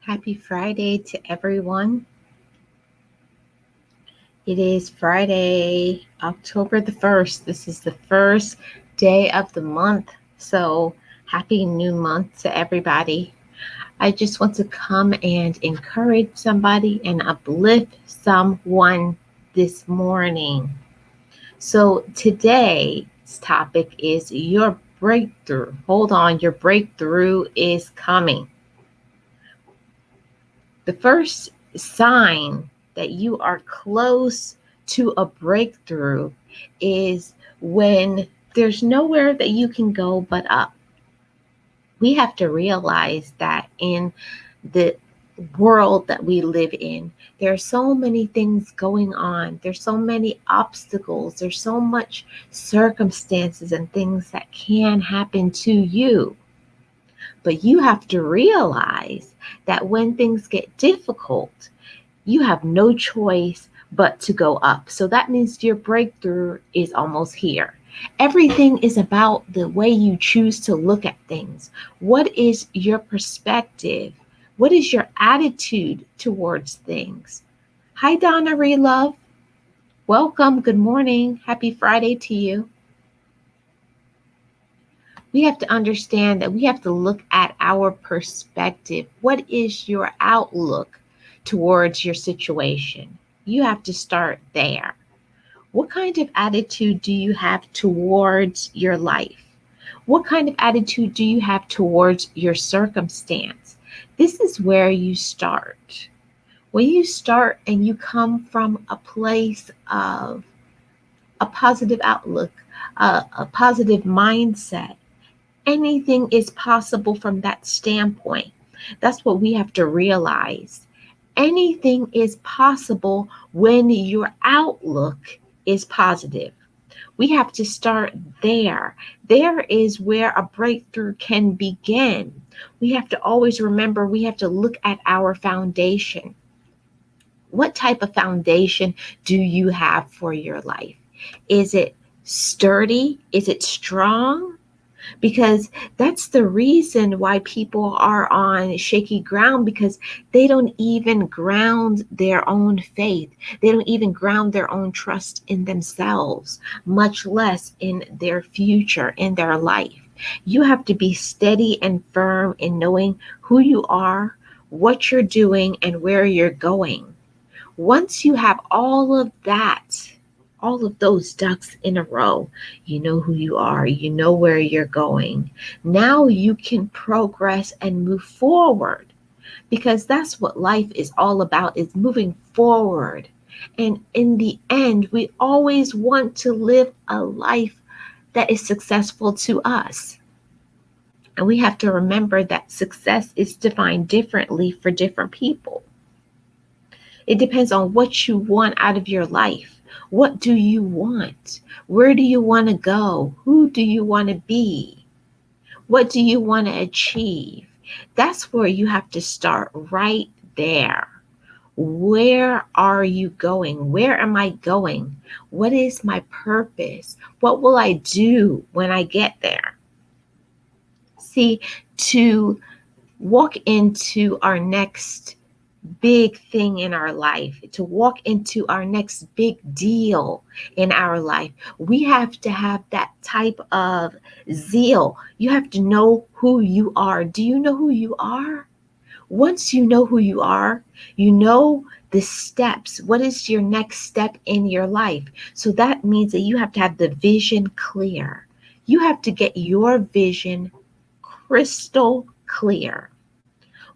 Happy Friday to everyone. It is Friday, October the 1st. This is the first day of the month. So, happy new month to everybody. I just want to come and encourage somebody and uplift someone this morning. So, today's topic is your breakthrough. Hold on, your breakthrough is coming. The first sign that you are close to a breakthrough is when there's nowhere that you can go but up. We have to realize that in the world that we live in, there are so many things going on. There's so many obstacles. There's so much circumstances and things that can happen to you. But you have to realize that when things get difficult, you have no choice but to go up. So that means your breakthrough is almost here. Everything is about the way you choose to look at things. What is your perspective? What is your attitude towards things? Hi, Donna Relove. Welcome. Good morning. Happy Friday to you. We have to understand that we have to look at our perspective. What is your outlook towards your situation? You have to start there. What kind of attitude do you have towards your life? What kind of attitude do you have towards your circumstance? This is where you start. When you start and you come from a place of a positive outlook, a positive mindset, anything is possible from that standpoint. That's what we have to realize. Anything is possible when your outlook is positive. We have to start there. There is where a breakthrough can begin. We have to always remember we have to look at our foundation. What type of foundation do you have for your life? Is it sturdy? Is it strong? Because that's the reason why people are on shaky ground, because they don't even ground their own faith. They don't even ground their own trust in themselves, much less in their future, in their life. You have to be steady and firm in knowing who you are, what you're doing, and where you're going. Once you have all of that, all of those ducks in a row, you know who you are, you know where you're going. Now you can progress and move forward, because that's what life is all about, is moving forward. And in the end, we always want to live a life that is successful to us. And we have to remember that success is defined differently for different people. It depends on what you want out of your life. What do you want? Where do you want to go? Who do you want to be? What do you want to achieve? That's where you have to start, right there. Where are you going? Where am I going? What is my purpose? What will I do when I get there? See, to walk into our next big thing in our life, to walk into our next big deal in our life, we have to have that type of zeal. You have to know who you are. Do you know who you are? Once you know who you are, you know the steps. What is your next step in your life? So that means that you have to have the vision clear. You have to get your vision crystal clear.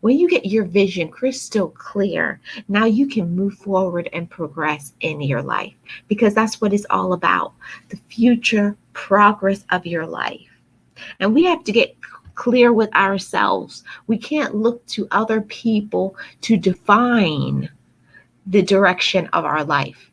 When you get your vision crystal clear, now you can move forward and progress in your life, because that's what it's all about, the future progress of your life. And we have to get clear with ourselves. We can't look to other people to define the direction of our life.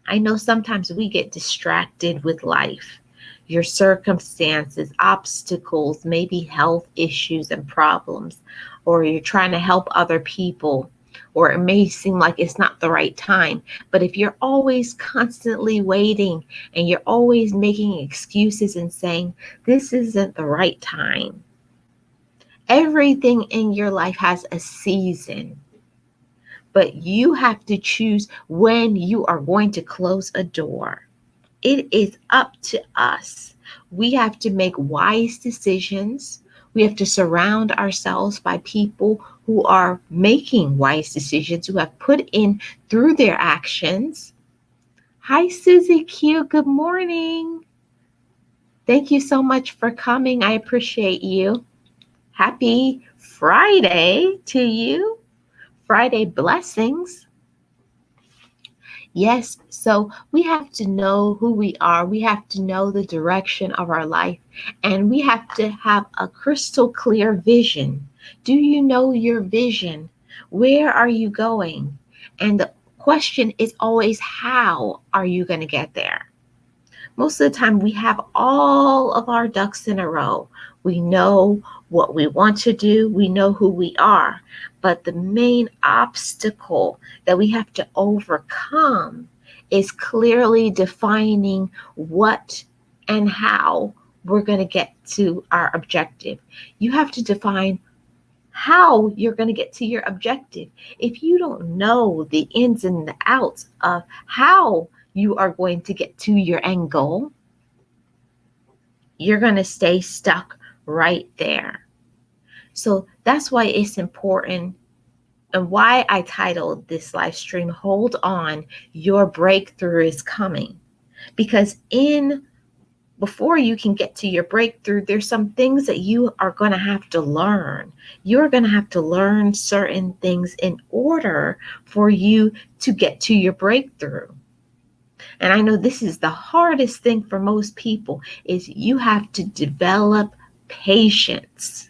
I know sometimes we get distracted with life, your circumstances, obstacles, maybe health issues and problems, or you're trying to help other people, or it may seem like it's not the right time. But if you're always constantly waiting and you're always making excuses and saying, this isn't the right time, Everything in your life has a season, but you have to choose when you are going to close a door. It is up to us. We have to make wise decisions. We have to surround ourselves by people who are making wise decisions, who have put in through their actions. Hi, Susie Q. Good morning. Thank you so much for coming. I appreciate you. Happy Friday to you. Friday blessings. Yes, so we have to know who we are. We have to know the direction of our life, and we have to have a crystal clear vision. Do you know your vision? Where are you going? And the question is always, how are you going to get there? Most of the time, we have all of our ducks in a row. We know what we want to do, we know who we are. But the main obstacle that we have to overcome is clearly defining what and how we're going to get to our objective. You have to define how you're going to get to your objective. If you don't know the ins and the outs of how you are going to get to your end goal, you're going to stay stuck right there. So that's why it's important, and why I titled this live stream, Hold On, Your Breakthrough is Coming. Because before you can get to your breakthrough, there's some things that you are going to have to learn. You're going to have to learn certain things in order for you to get to your breakthrough. And I know this is the hardest thing for most people, is you have to develop patience.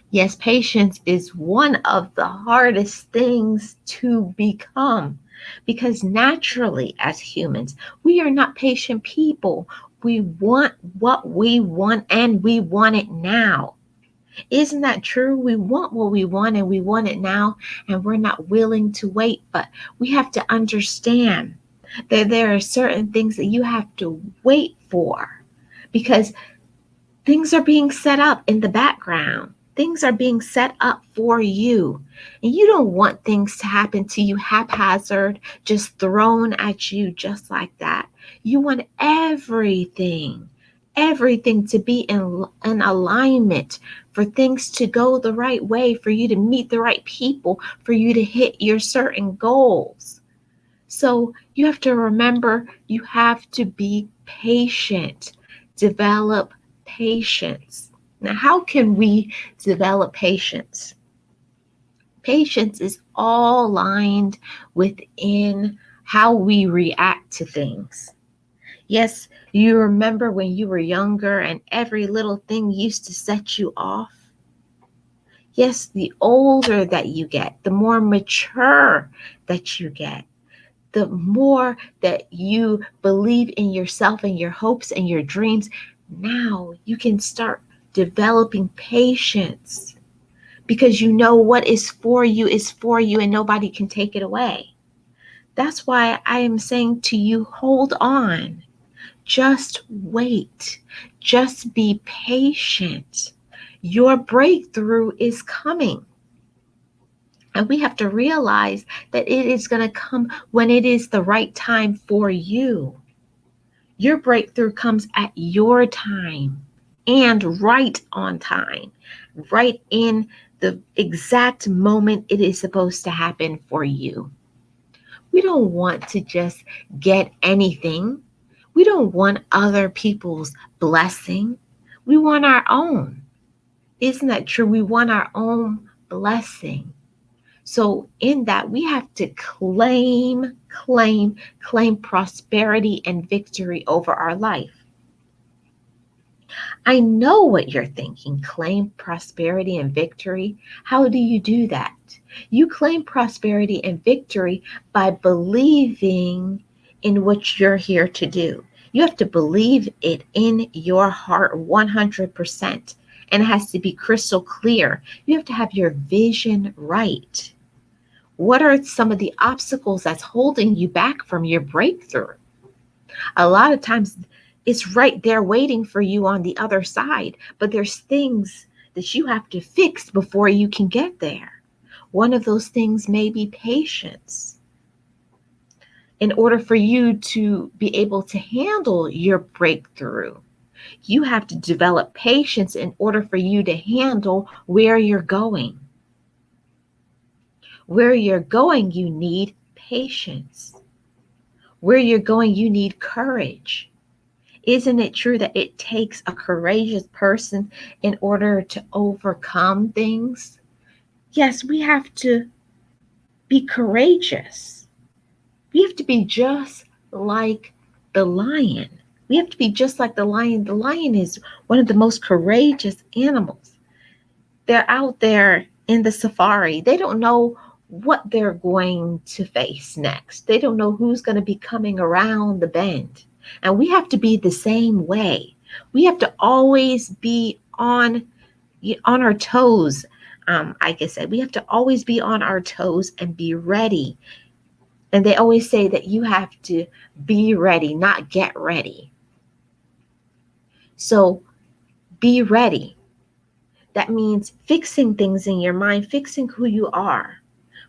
Yes, patience is one of the hardest things to become, because naturally, as humans, we are not patient people. We want what we want, and we want it now. Isn't that true? We want what we want, and we want it now, and we're not willing to wait. But we have to understand that there are certain things that you have to wait for, because things are being set up in the background. Things are being set up for you. And you don't want things to happen to you haphazard, just thrown at you just like that. You want everything to be in alignment, for things to go the right way, for you to meet the right people, for you to hit your certain goals. So you have to remember, you have to be patient. Develop patience. Now, how can we develop patience? Patience is all lined within how we react to things. Yes, you remember when you were younger and every little thing used to set you off? Yes, the older that you get, the more mature that you get, the more that you believe in yourself and your hopes and your dreams. Now you can start developing patience, because you know what is for you and nobody can take it away. That's why I am saying to you, hold on. Just wait. Just be patient. Your breakthrough is coming. And we have to realize that it is going to come when it is the right time for you. Your breakthrough comes at your time, and right on time, right in the exact moment it is supposed to happen for you. We don't want to just get anything. We don't want other people's blessing. We want our own. Isn't that true? We want our own blessing. So in that, we have to claim prosperity and victory over our life. I know what you're thinking. Claim prosperity and victory. How do you do that? You claim prosperity and victory by believing in what you're here to do. You have to believe it in your heart 100%. And it has to be crystal clear. You have to have your vision right. What are some of the obstacles that's holding you back from your breakthrough? A lot of times it's right there waiting for you on the other side, but there's that you have to fix before you can get there. One of those things may be patience. In order for you to be able to handle your breakthrough, you have to develop patience in order for you to handle where you're going. Where you're going, you need patience. Where you're going, you need courage. Isn't it true that it takes a courageous person in order to overcome things? Yes, we have to be courageous. We have to be just like the lion. We have to be just like the lion. The lion is one of the most courageous animals. They're out there in the safari. They don't know what they're going to face next. They don't know who's going to be coming around the bend. And we have to be the same way. We have to always be on our toes. Like I said, we have to always be on our toes and be ready. And they always say that you have to be ready, not get ready. So be ready. That means fixing things in your mind, fixing who you are.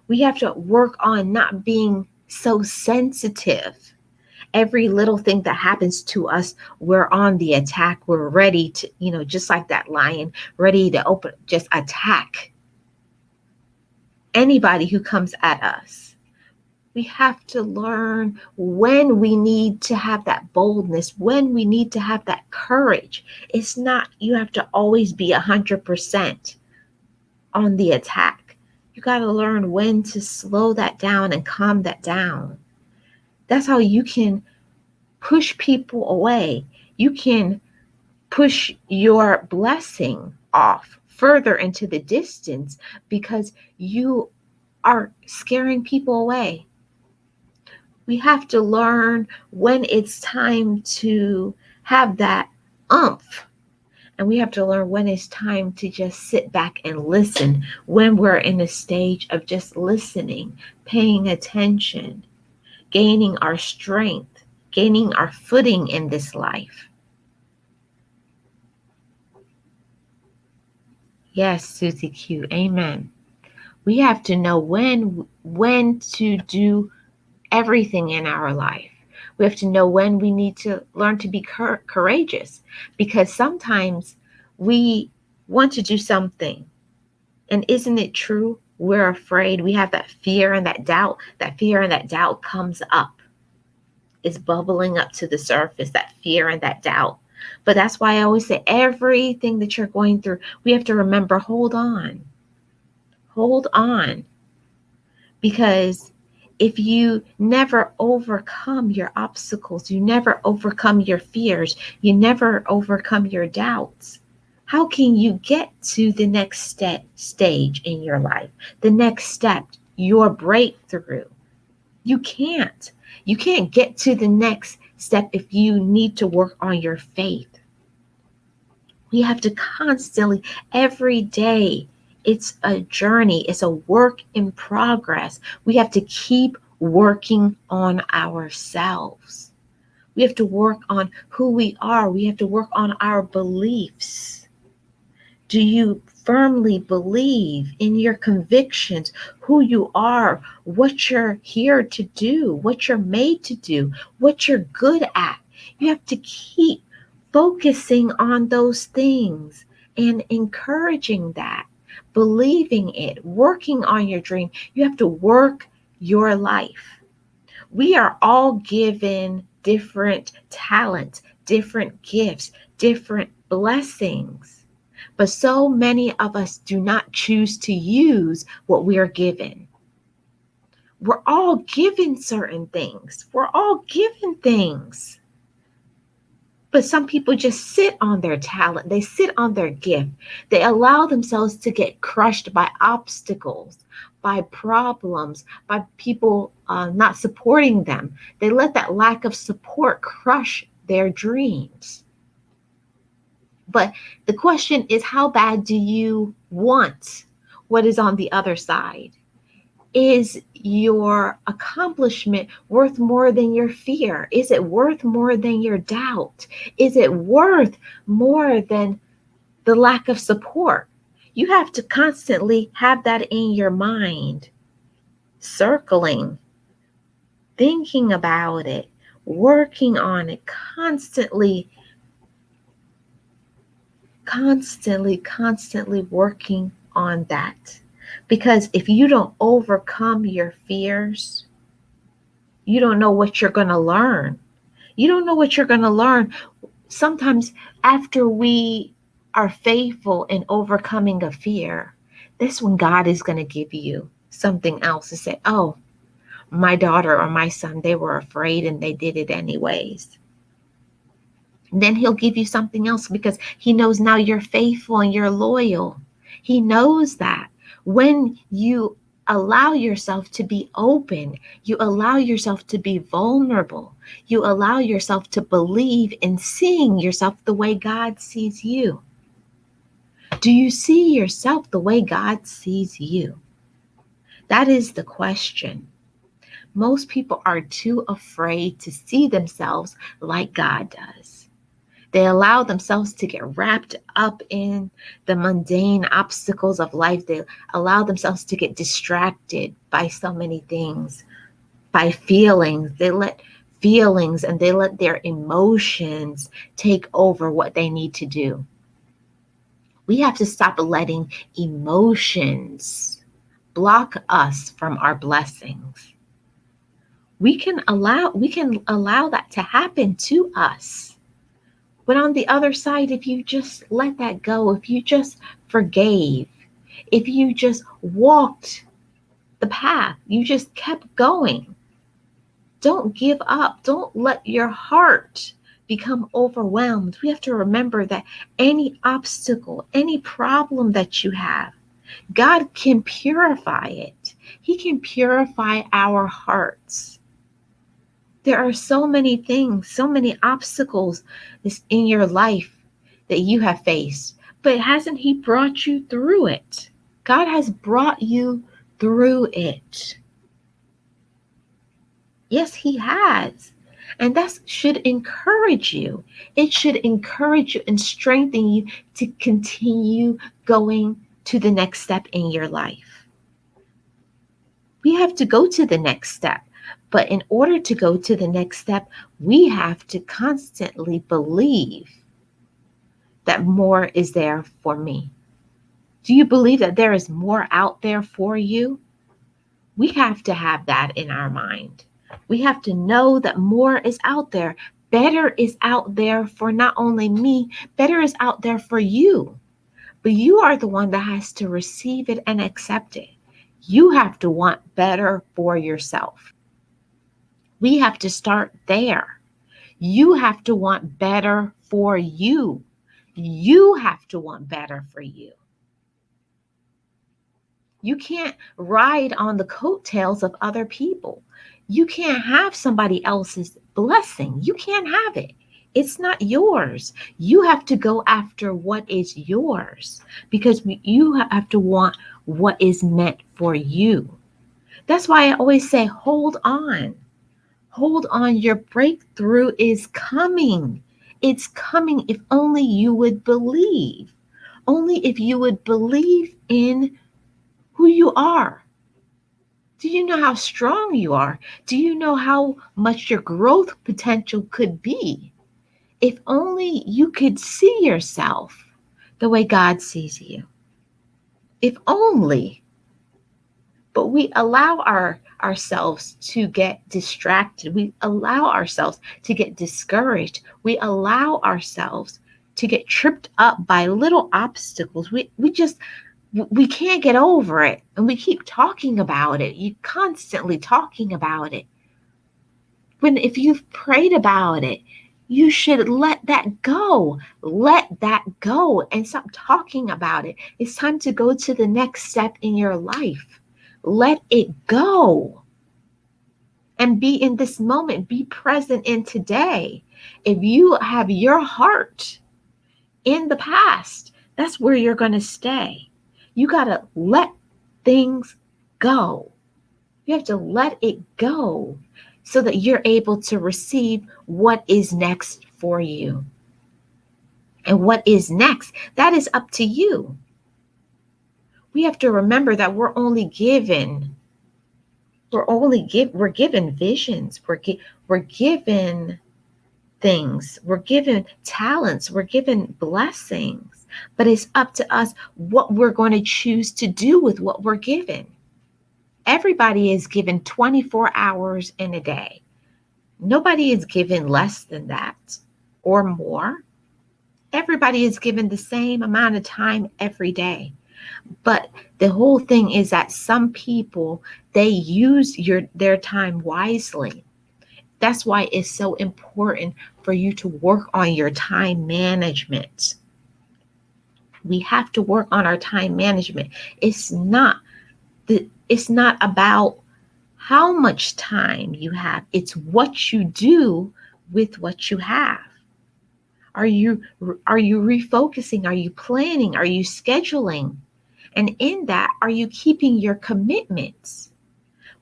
We have to work on not being so sensitive. Every little thing that happens to us, we're on the attack. We're ready to, just like that lion, ready to just attack anybody who comes at us. We have to learn when we need to have that boldness, when we need to have that courage. It's not, you have to always be 100% on the attack. You got to learn when to slow that down and calm that down. That's how you can push people away. You can push your blessing off further into the distance because you are scaring people away. We have to learn when it's time to have that umph. And we have to learn when it's time to just sit back and listen, when we're in a stage of just listening, paying attention, gaining our strength, gaining our footing in this life. Yes, Susie Q. Amen. We have to know when to do everything in our life. We have to know when we need to learn to be courageous, because sometimes we want to do something, and isn't it true? We're afraid. We have that fear and that doubt. That fear and that doubt comes up. It's bubbling up to the surface, that fear and that doubt. But that's why I always say everything that you're going through, we have to remember, hold on. Hold on. Because if you never overcome your obstacles, you never overcome your fears, you never overcome your doubts, how can you get to the next stage in your life? The next step, your breakthrough. You can't. You can't get to the next step if you need to work on your faith. We have to constantly, every day, it's a journey. It's a work in progress. We have to keep working on ourselves. We have to work on who we are. We have to work on our beliefs. Do you firmly believe in your convictions, who you are, what you're here to do, what you're made to do, what you're good at? You have to keep focusing on those things and encouraging that, believing it, working on your dream. You have to work your life. We are all given different talents, different gifts, different blessings. But so many of us do not choose to use what we are given. We're all given certain things. We're all given things. But some people just sit on their talent. They sit on their gift. They allow themselves to get crushed by obstacles, by problems, by people not supporting them. They let that lack of support crush their dreams. But the question is, how bad do you want what is on the other side? Is your accomplishment worth more than your fear? Is it worth more than your doubt? Is it worth more than the lack of support? You have to constantly have that in your mind, circling, thinking about it, working on it, constantly working on that. Because if you don't overcome your fears, you don't know what you're going to learn. You don't know what you're going to learn. Sometimes after we are faithful in overcoming a fear, that's when God is going to give you something else to say, oh, my daughter or my son, they were afraid and they did it anyways. And then he'll give you something else because he knows now you're faithful and you're loyal. He knows that when you allow yourself to be open, you allow yourself to be vulnerable, you allow yourself to believe in seeing yourself the way God sees you. Do you see yourself the way God sees you? That is the question. Most people are too afraid to see themselves like God does. They allow themselves to get wrapped up in the mundane obstacles of life. They allow themselves to get distracted by so many things, by feelings. They let feelings and they let their emotions take over what they need to do. We have to stop letting emotions block us from our blessings. We can allow that to happen to us. But on the other side, if you just let that go, if you just forgave, if you just walked the path, you just kept going, don't give up. Don't let your heart become overwhelmed. We have to remember that any obstacle, any problem that you have, God can purify it. He can purify our hearts. There are so many things, so many obstacles in your life that you have faced, but hasn't He brought you through it? God has brought you through it. Yes, He has. And that should encourage you. It should encourage you and strengthen you to continue going to the next step in your life. We have to go to the next step. But in order to go to the next step, we have to constantly believe that more is there for me. Do you believe that there is more out there for you? We have to have that in our mind. We have to know that more is out there. Better is out there for not only me, better is out there for you. But you are the one that has to receive it and accept it. You have to want better for yourself. We have to start there. You have to want better for you. You have to want better for you. You can't ride on the coattails of other people. You can't have somebody else's blessing. You can't have it. It's not yours. You have to go after what is yours because you have to want what is meant for you. That's why I always say, hold on. Hold on. Your breakthrough is coming. It's coming if only you would believe. Only if you would believe in who you are. Do you know how strong you are? Do you know how much your growth potential could be? If only you could see yourself the way God sees you. If only. But we allow ourselves to get distracted. We allow ourselves to get discouraged. We allow ourselves to get tripped up by little obstacles. We can't get over it. And we keep talking about it. You constantly talking about it. When if you've prayed about it, you should let that go. Let that go and stop talking about it. It's time to go to the next step in your life. Let it go. And be in this moment. Be present in today. If you have your heart in the past, that's where you're going to stay. You got to let things go. You have to let it go so that you're able to receive what is next for you. And what is next, that is up to you. We have to remember that we're given visions. We're given things. We're given talents. We're given blessings. But it's up to us what we're going to choose to do with what we're given. Everybody is given 24 hours in a day. Nobody is given less than that or more. Everybody is given the same amount of time every day. But the whole thing is that some people, they use their time wisely. That's why it's so important for you to work on your time management. We have to work on our time management. It's not about how much time you have. It's what you do with what you have. Are you refocusing? Are you planning? Are you scheduling? And in that, are you keeping your commitments?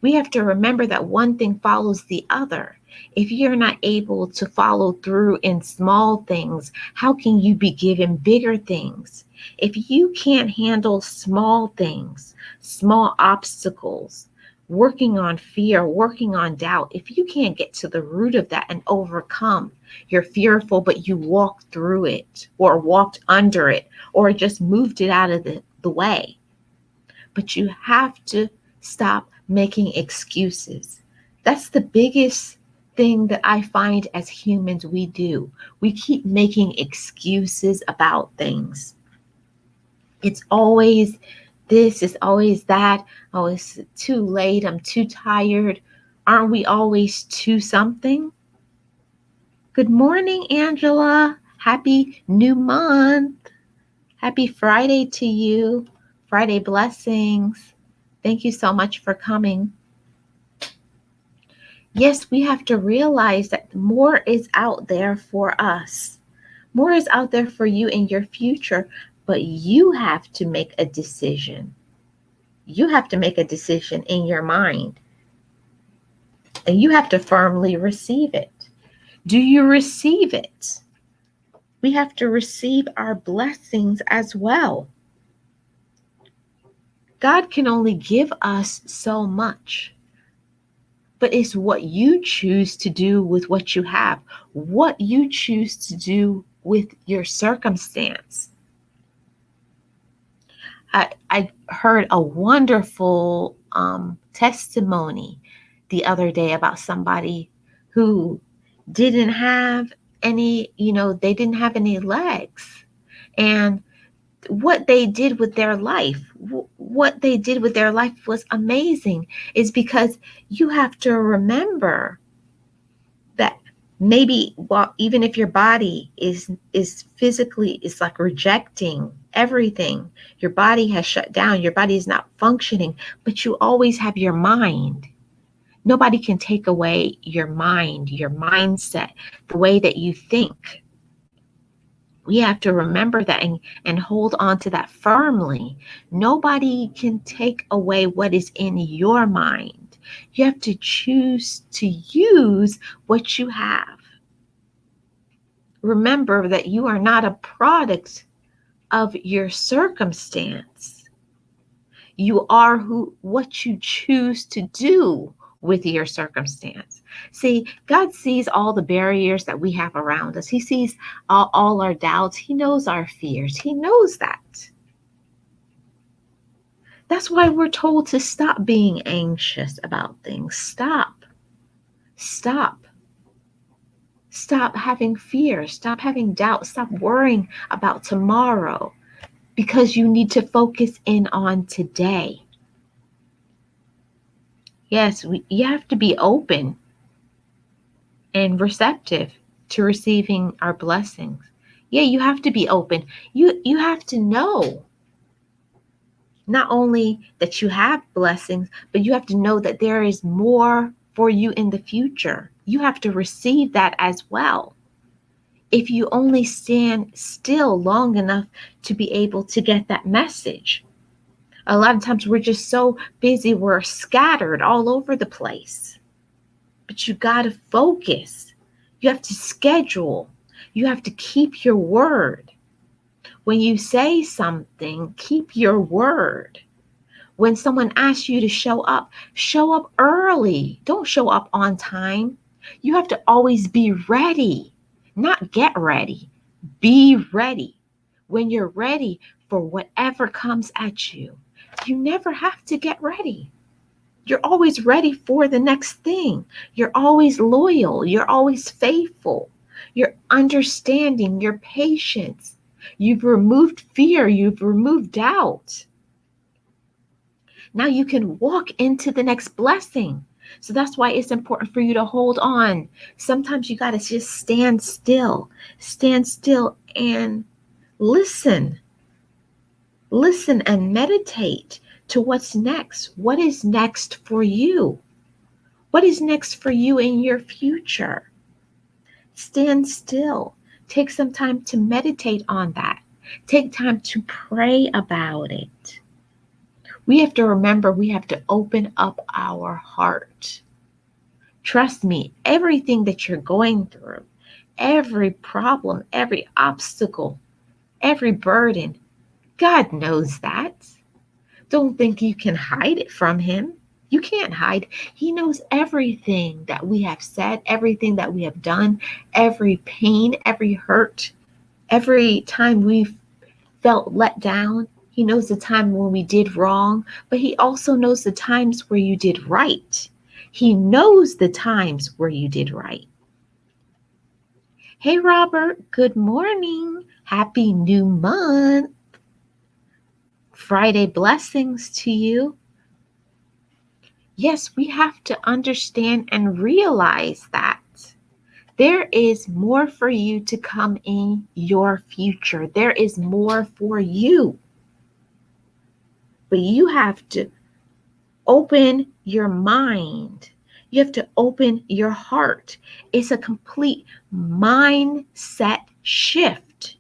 We have to remember that one thing follows the other. If you're not able to follow through in small things, how can you be given bigger things? If you can't handle small things, small obstacles, working on fear, working on doubt, if you can't get to the root of that and overcome, you're fearful, but you walked through it or walked under it or just moved it out of the way. But you have to stop making excuses. That's the biggest thing that I find as humans we do. We keep making excuses about things. It's always this, it's always that. Oh, it's too late. I'm too tired. Aren't we always too something? Good morning, Angela. Happy new month. Happy Friday to you. Friday blessings. Thank you so much for coming. Yes, we have to realize that more is out there for us. More is out there for you in your future, but you have to make a decision. You have to make a decision in your mind. And you have to firmly receive it. Do you receive it? We have to receive our blessings as well. God can only give us so much. But it's what you choose to do with what you have, what you choose to do with your circumstance. I heard a wonderful testimony the other day about somebody who didn't have any, they didn't have any legs. And what they did with their life, was amazing. Is because you have to remember that maybe, well, even if your body is physically, it's like rejecting everything, your body has shut down, your body is not functioning, but you always have your mind. Nobody can take away your mind, your mindset, the way that you think. We have to remember that and hold on to that firmly. Nobody can take away what is in your mind. You have to choose to use what you have. Remember that you are not a product of your circumstance. You are what you choose to do with your circumstance. See, God sees all the barriers that we have around us. He sees all our doubts. He knows our fears. He knows that. That's why we're told to stop being anxious about things. Stop. Stop having fear. Stop having doubt. Stop worrying about tomorrow, because you need to focus in on today. Yes, you have to be open and receptive to receiving our blessings. Yeah, you have to be open. You have to know not only that you have blessings, but you have to know that there is more for you in the future. You have to receive that as well. If you only stand still long enough to be able to get that message. A lot of times we're just so busy, we're scattered all over the place. But you got to focus. You have to schedule. You have to keep your word. When you say something, keep your word. When someone asks you to show up early. Don't show up on time. You have to always be ready, not get ready. Be ready. When you're ready for whatever comes at you, you never have to get ready. You're always ready for the next thing. You're always loyal. You're always faithful. You're understanding, you're patient. You've removed fear. You've removed doubt. Now you can walk into the next blessing. So that's why it's important for you to hold on. Sometimes you got to just stand still and listen. Listen and meditate to what's next. What is next for you? What is next for you in your future? Stand still. Take some time to meditate on that. Take time to pray about it. We have to remember we have to open up our heart. Trust me, everything that you're going through, every problem, every obstacle, every burden, God knows that. Don't think you can hide it from Him. You can't hide. He knows everything that we have said, everything that we have done, every pain, every hurt, every time we've felt let down. He knows the time when we did wrong, but He also knows the times where you did right. He knows the times where you did right. Hey, Robert, good morning. Happy new month. Friday blessings to you. Yes, we have to understand and realize that there is more for you to come in your future. There is more for you. But you have to open your mind. You have to open your heart. It's a complete mindset shift.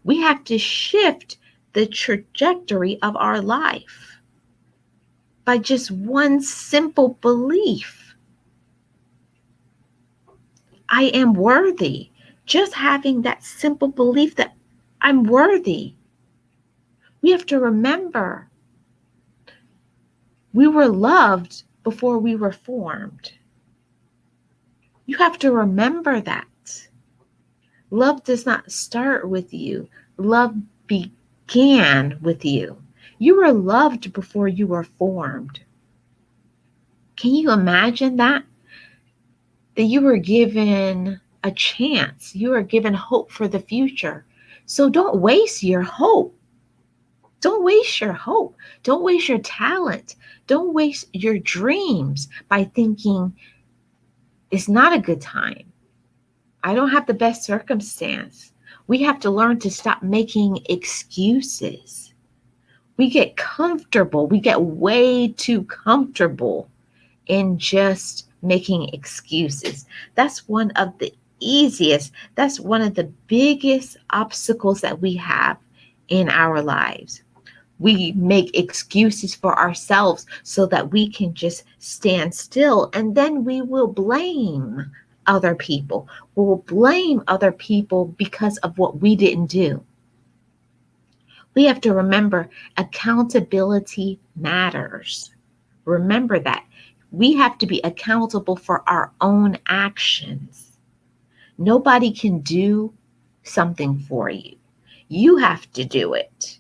We have to shift the trajectory of our life by just one simple belief. I am worthy. Just having that simple belief that I'm worthy. We have to remember we were loved before we were formed. You have to remember that. Love does not start with you. Love began with you. You were loved before you were formed. Can you imagine that? That you were given a chance. You were given hope for the future. So don't waste your hope. Don't waste your hope. Don't waste your talent. Don't waste your dreams by thinking it's not a good time. I don't have the best circumstance. We have to learn to stop making excuses. We get comfortable. We get way too comfortable in just making excuses. That's one of the that's one of the biggest obstacles that we have in our lives. We make excuses for ourselves so that we can just stand still, and then we will blame other people. We will blame other people because of what we didn't do. We have to remember accountability matters. Remember that. We have to be accountable for our own actions. Nobody can do something for you. You have to do it.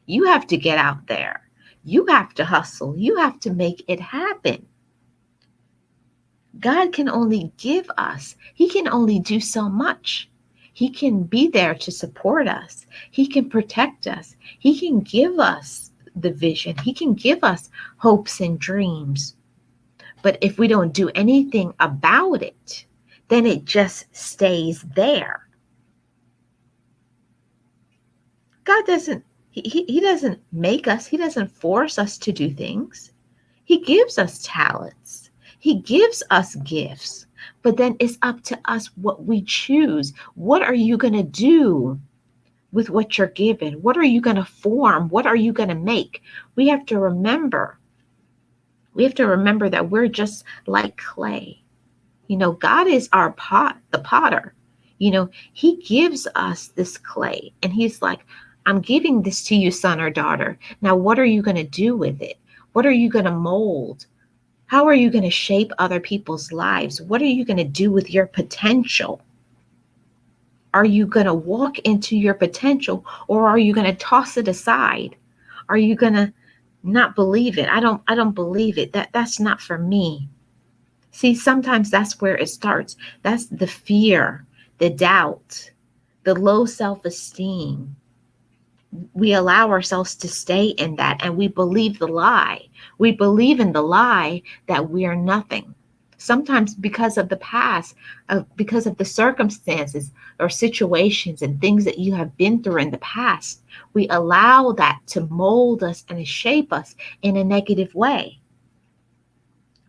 You have to get out there. You have to hustle. You have to make it happen. God can only give us. He can only do so much. He can be there to support us. He can protect us. He can give us the vision. He can give us hopes and dreams. But if we don't do anything about it, then it just stays there. God doesn't, he doesn't make us. He doesn't force us to do things. He gives us talents. He gives us gifts. But then it's up to us what we choose. What are you going to do with what you're given? What are you going to form? What are you going to make? We have to remember that we're just like clay. God is our pot, the potter. He gives us this clay and he's like, I'm giving this to you, son or daughter. Now, what are you going to do with it? What are you going to mold? How are you going to shape other people's lives? What are you going to do with your potential? Are you going to walk into your potential, or are you going to toss it aside? Are you going to not believe it? I don't believe it. That's not for me. See, sometimes that's where it starts. That's the fear, the doubt, the low self-esteem. We allow ourselves to stay in that, and we believe the lie. We believe in the lie that we are nothing. Sometimes because of the past, because of the circumstances or situations and things that you have been through in the past, we allow that to mold us and shape us in a negative way.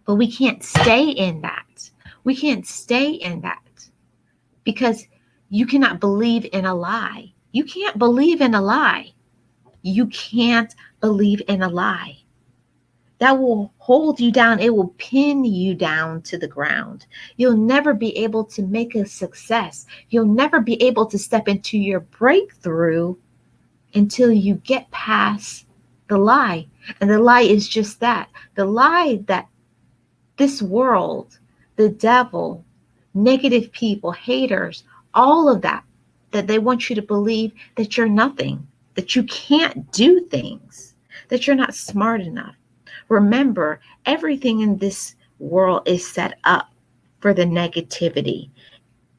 But we can't stay in that. We can't stay in that, because you cannot believe in a lie. You can't believe in a lie. You can't believe in a lie. That will hold you down. It will pin you down to the ground. You'll never be able to make a success. You'll never be able to step into your breakthrough until you get past the lie. And the lie is just that, the lie that this world, the devil, negative people, haters, all of that, that they want you to believe that you're nothing, that you can't do things, that you're not smart enough. Remember, everything in this world is set up for the negativity.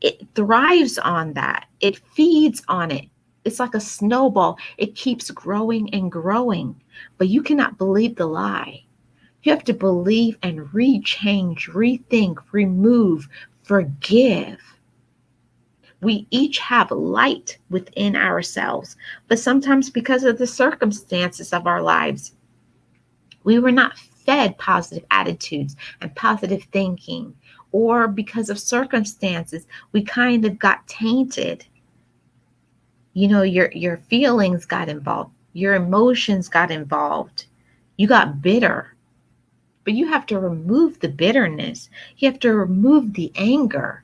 It thrives on that. It feeds on it. It's like a snowball. It keeps growing and growing. But you cannot believe the lie. You have to believe and rechange, rethink, remove, forgive. We each have light within ourselves, but sometimes because of the circumstances of our lives, we were not fed positive attitudes and positive thinking, or because of circumstances, we kind of got tainted. Your feelings got involved, your emotions got involved, you got bitter. But you have to remove the bitterness. You have to remove the anger.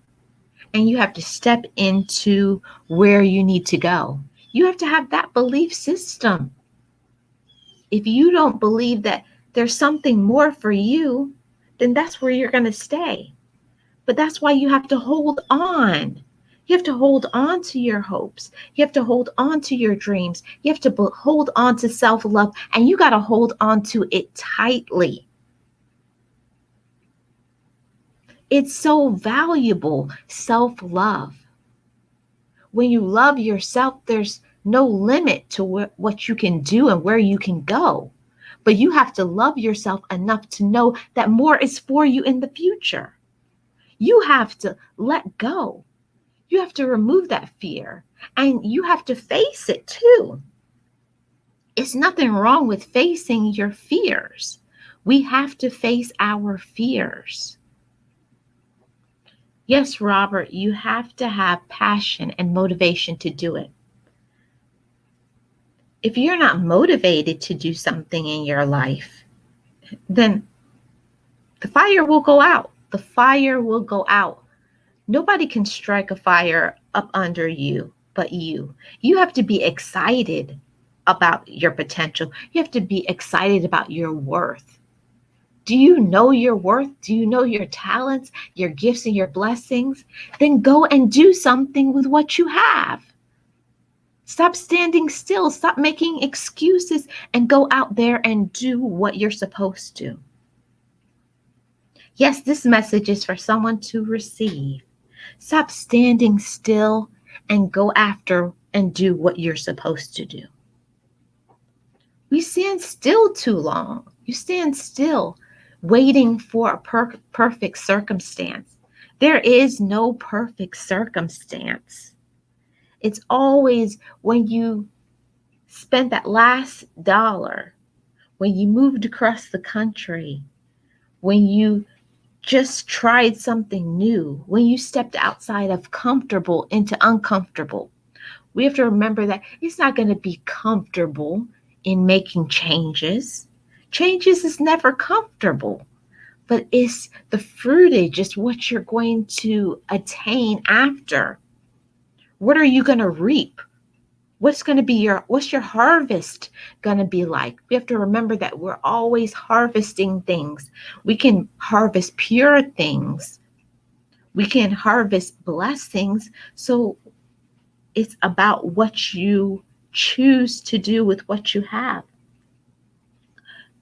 And you have to step into where you need to go. You have to have that belief system. If you don't believe that there's something more for you, then that's where you're going to stay. But that's why you have to hold on. You have to hold on to your hopes. You have to hold on to your dreams. You have to hold on to self-love, and you got to hold on to it tightly. It's so valuable, self-love. When you love yourself, there's no limit to what you can do and where you can go. But you have to love yourself enough to know that more is for you in the future. You have to let go. You have to remove that fear, and you have to face it too. It's nothing wrong with facing your fears. We have to face our fears. Yes, Robert, you have to have passion and motivation to do it. If you're not motivated to do something in your life, then the fire will go out. The fire will go out. Nobody can strike a fire up under you but you. You have to be excited about your potential. You have to be excited about your worth. Do you know your worth? Do you know your talents, your gifts, and your blessings? Then go and do something with what you have. Stop standing still. Stop making excuses and go out there and do what you're supposed to. Yes, this message is for someone to receive. Stop standing still and go after and do what you're supposed to do. We stand still too long. You stand still waiting for a perfect circumstance. There is no perfect circumstance. It's always when you spent that last dollar, when you moved across the country, when you just tried something new, when you stepped outside of comfortable into uncomfortable. We have to remember that it's not going to be comfortable in making changes. Changes is never comfortable, but it's the fruitage, it's what you're going to attain after. What are you going to reap? What's your harvest going to be like? We have to remember that we're always harvesting things. We can harvest pure things. We can harvest blessings. So it's about what you choose to do with what you have.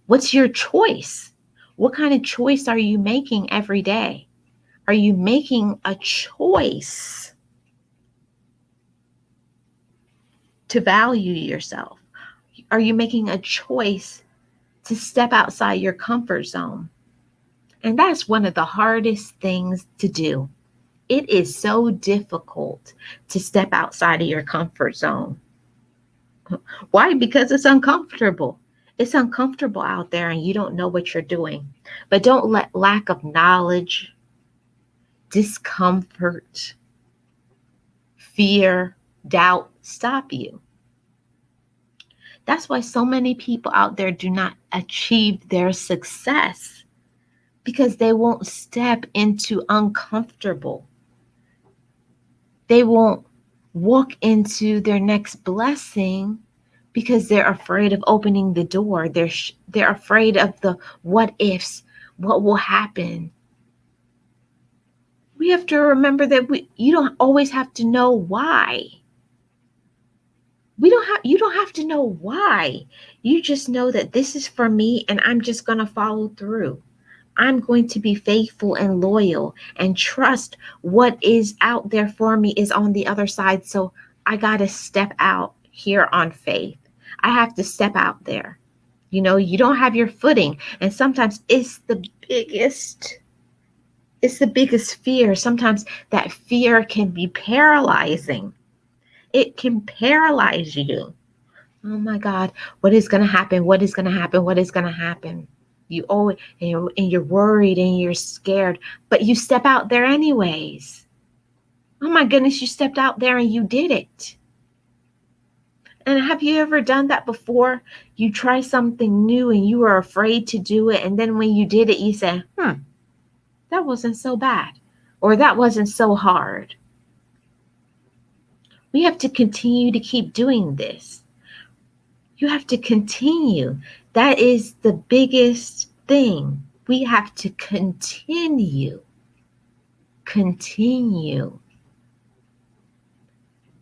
What's your choice? What kind of choice are you making every day? Are you making a choice to value yourself? Are you making a choice to step outside your comfort zone? And that's one of the hardest things to do. It is so difficult to step outside of your comfort zone. Why? Because it's uncomfortable. It's uncomfortable out there and you don't know what you're doing. But don't let lack of knowledge, discomfort, fear, doubt stop you. That's why so many people out there do not achieve their success, because they won't step into uncomfortable. They won't walk into their next blessing because they're afraid of opening the door. They're afraid of the what ifs, what will happen. We have to remember that you don't always have to know why. You don't have to know why. You just know that this is for me and I'm just going to follow through. I'm going to be faithful and loyal and trust what is out there for me is on the other side. So I got to step out here on faith. I have to step out there. You don't have your footing. And sometimes it's the biggest fear. Sometimes that fear can be paralyzing. It can paralyze you. Oh my God, what is going to happen? What is going to happen? What is going to happen? You always, and you're worried and you're scared, but you step out there anyways. Oh my goodness, you stepped out there and you did it. And have you ever done that before? You try something new and you were afraid to do it. And then when you did it, you say, that wasn't so bad. Or that wasn't so hard. We have to continue to keep doing this. You have to continue. That is the biggest thing. We have to continue,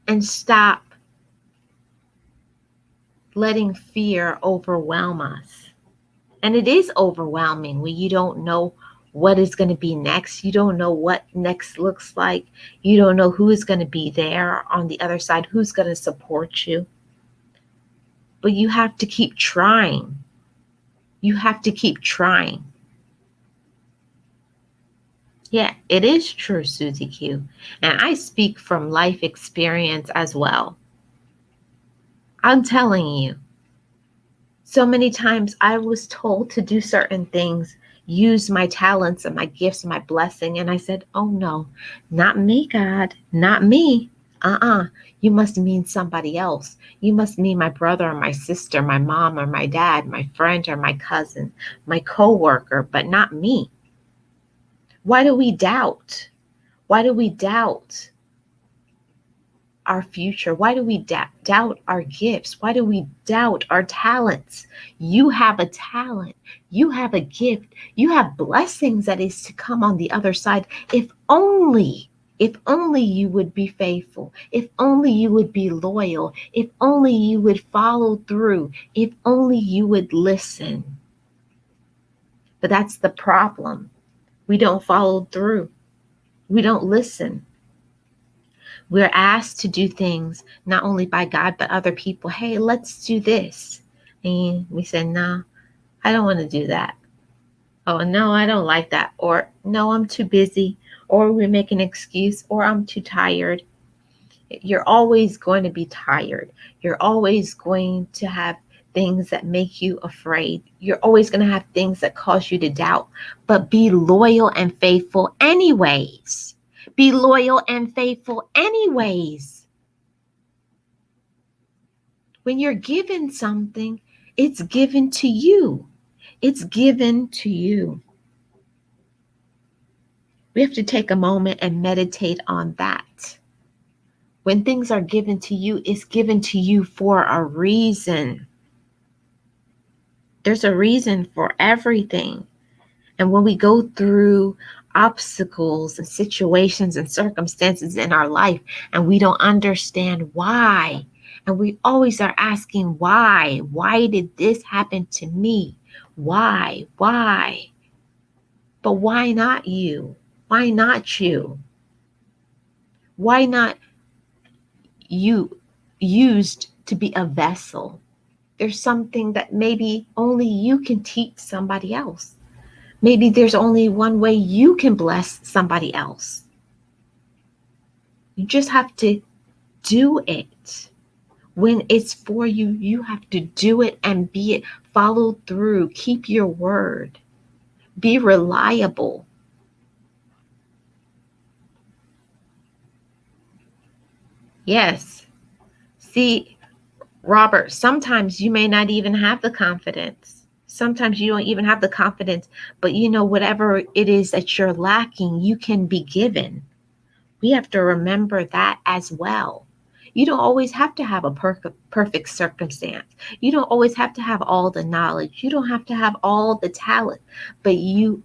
and stop letting fear overwhelm us. And it is overwhelming when you don't know what is going to be next. You don't know what next looks like. You don't know who is going to be there on the other side, who's going to support you. But you have to keep trying. You have to keep trying. Yeah, it is true, Susie Q. And I speak from life experience as well. I'm telling you, so many times I was told to do certain things, use my talents and my gifts, my blessing. And I said, oh no, not me, God, not me. You must mean somebody else. You must mean my brother or my sister, my mom or my dad, my friend or my cousin, my coworker, but not me. Why do we doubt? Why do we doubt our future? Why do we doubt our gifts? Why do we doubt our talents? You have a talent. You have a gift. You have blessings that is to come on the other side. If only you would be faithful. If only you would be loyal. If only you would follow through. If only you would listen. But that's the problem. We don't follow through. We don't listen. We're asked to do things not only by God, but other people. Hey, let's do this. And we said, no, I don't want to do that. Oh, no, I don't like that. Or no, I'm too busy. Or we make an excuse. Or I'm too tired. You're always going to be tired. You're always going to have things that make you afraid. You're always going to have things that cause you to doubt. But be loyal and faithful anyways. Be loyal and faithful anyways. When you're given something, it's given to you. It's given to you. We have to take a moment and meditate on that. When things are given to you, it's given to you for a reason. There's a reason for everything. And when we go through obstacles and situations and circumstances in our life and we don't understand why, and we always are asking why did this happen to me? Why? But why not you? Why not you? Why not you used to be a vessel? There's something that maybe only you can teach somebody else. Maybe there's only one way you can bless somebody else. You just have to do it. When it's for you, you have to do it and be it. Follow through. Keep your word. Be reliable. Yes. See, Robert, sometimes you may not even have the confidence. Sometimes you don't even have the confidence, but whatever it is that you're lacking, you can be given. We have to remember that as well. You don't always have to have a perfect circumstance. You don't always have to have all the knowledge. You don't have to have all the talent, but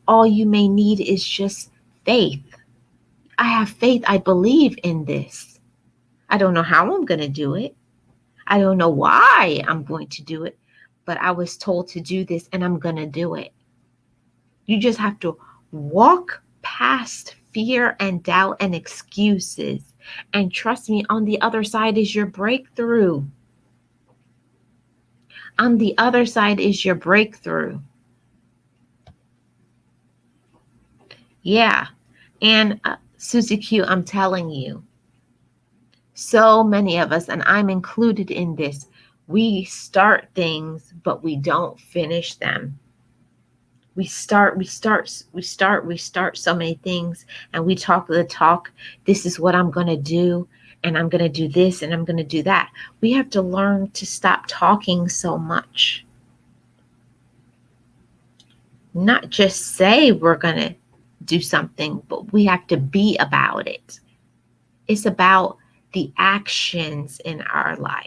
all you may need is just faith. I have faith. I believe in this. I don't know how I'm going to do it. I don't know why I'm going to do it, but I was told to do this and I'm going to do it. You just have to walk past fear and doubt and excuses. And trust me, on the other side is your breakthrough. On the other side is your breakthrough. Yeah. And Susie Q, I'm telling you, so many of us, and I'm included in this, we start things, but we don't finish them. We start so many things, and we talk the talk. This is what I'm going to do, and I'm going to do this, and I'm going to do that. We have to learn to stop talking so much. Not just say we're going to do something, but we have to be about it. It's about the actions in our life.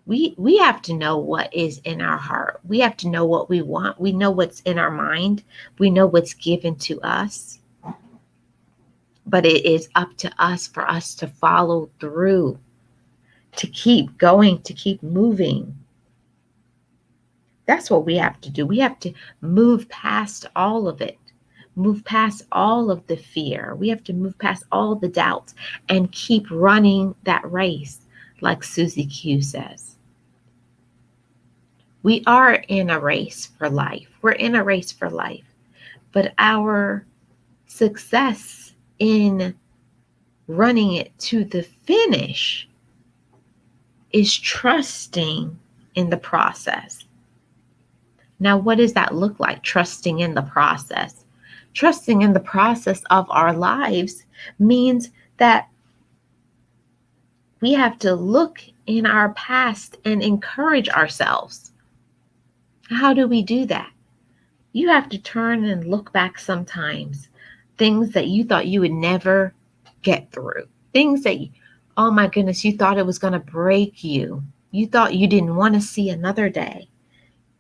We have to know what is in our heart. We have to know what we want. We know what's in our mind. We know what's given to us. But it is up to us for us to follow through, to keep going, to keep moving. That's what we have to do. We have to move past all of it. Move past all of the fear. We have to move past all the doubts and keep running that race, like Susie Q says. We are in a race for life. We're in a race for life. But our success in running it to the finish is trusting in the process. Now, what does that look like? Trusting in the process. Trusting in the process of our lives means that we have to look in our past and encourage ourselves. How do we do that? You have to turn and look back sometimes. Things that you thought you would never get through. Things that, oh my goodness, you thought it was going to break you. You thought you didn't want to see another day.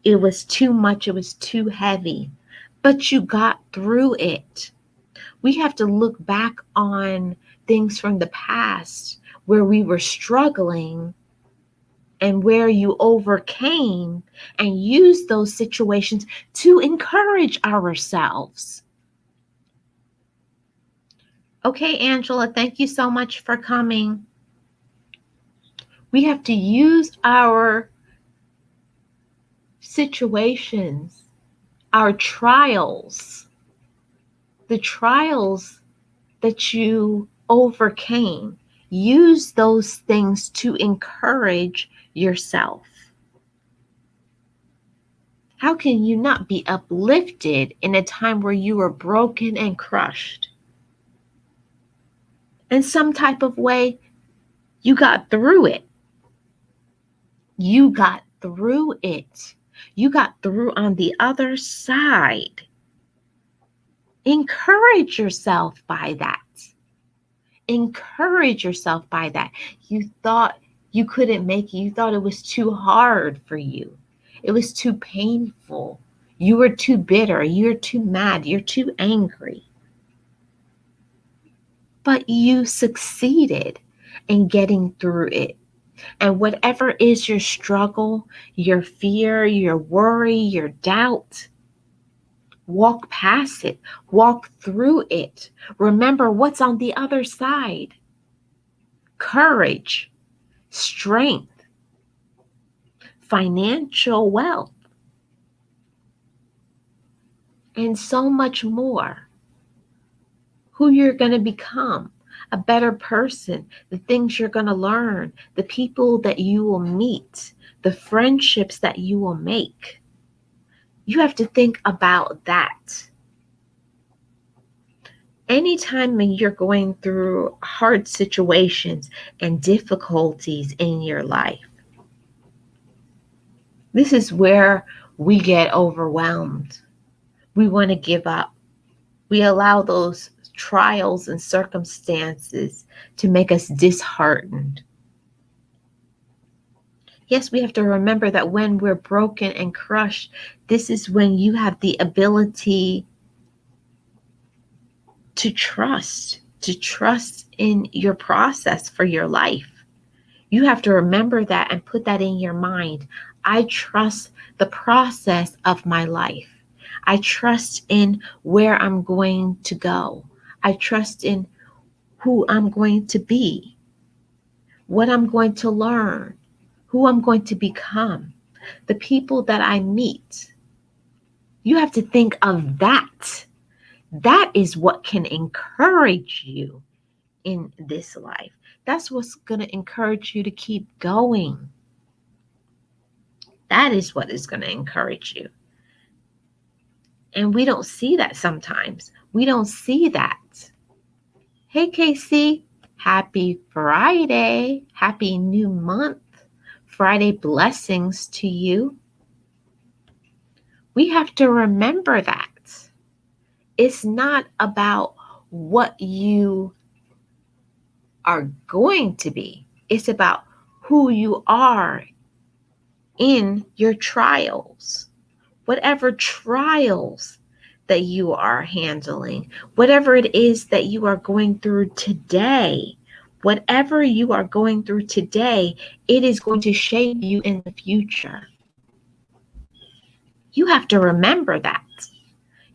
It was too much. It was too heavy. But you got through it. We have to look back on things from the past where we were struggling and where you overcame, and use those situations to encourage ourselves. Okay, Angela, thank you so much for coming. We have to use our situations, our trials, the trials that you overcame. Use those things to encourage yourself. How can you not be uplifted in a time where you were broken and crushed? In some type of way, you got through it. You got through it. You got through on the other side. Encourage yourself by that. Encourage yourself by that. You thought you couldn't make it. You thought it was too hard for you. It was too painful. You were too bitter. You're too mad. You're too angry. But you succeeded in getting through it. And whatever is your struggle, your fear, your worry, your doubt, walk past it, walk through it. Remember what's on the other side: courage, strength, financial wealth, and so much more. Who you're going to become, a better person, the things you're going to learn, the people that you will meet, the friendships that you will make. You have to think about that. Anytime when you're going through hard situations and difficulties in your life, this is where we get overwhelmed. We want to give up. We allow those trials and circumstances to make us disheartened. Yes, we have to remember that when we're broken and crushed, this is when you have the ability to trust in your process for your life. You have to remember that and put that in your mind. I trust the process of my life. I trust in where I'm going to go. I trust in who I'm going to be, what I'm going to learn, who I'm going to become, the people that I meet. You have to think of that. That is what can encourage you in this life. That's what's going to encourage you to keep going. That is what is going to encourage you. And we don't see that sometimes. We don't see that. Hey, Casey, happy Friday. Happy new month. Friday blessings to you. We have to remember that. It's not about what you are going to be. It's about who you are in your trials. Whatever trials that you are handling, whatever it is that you are going through today, whatever you are going through today, it is going to shape you in the future. You have to remember that.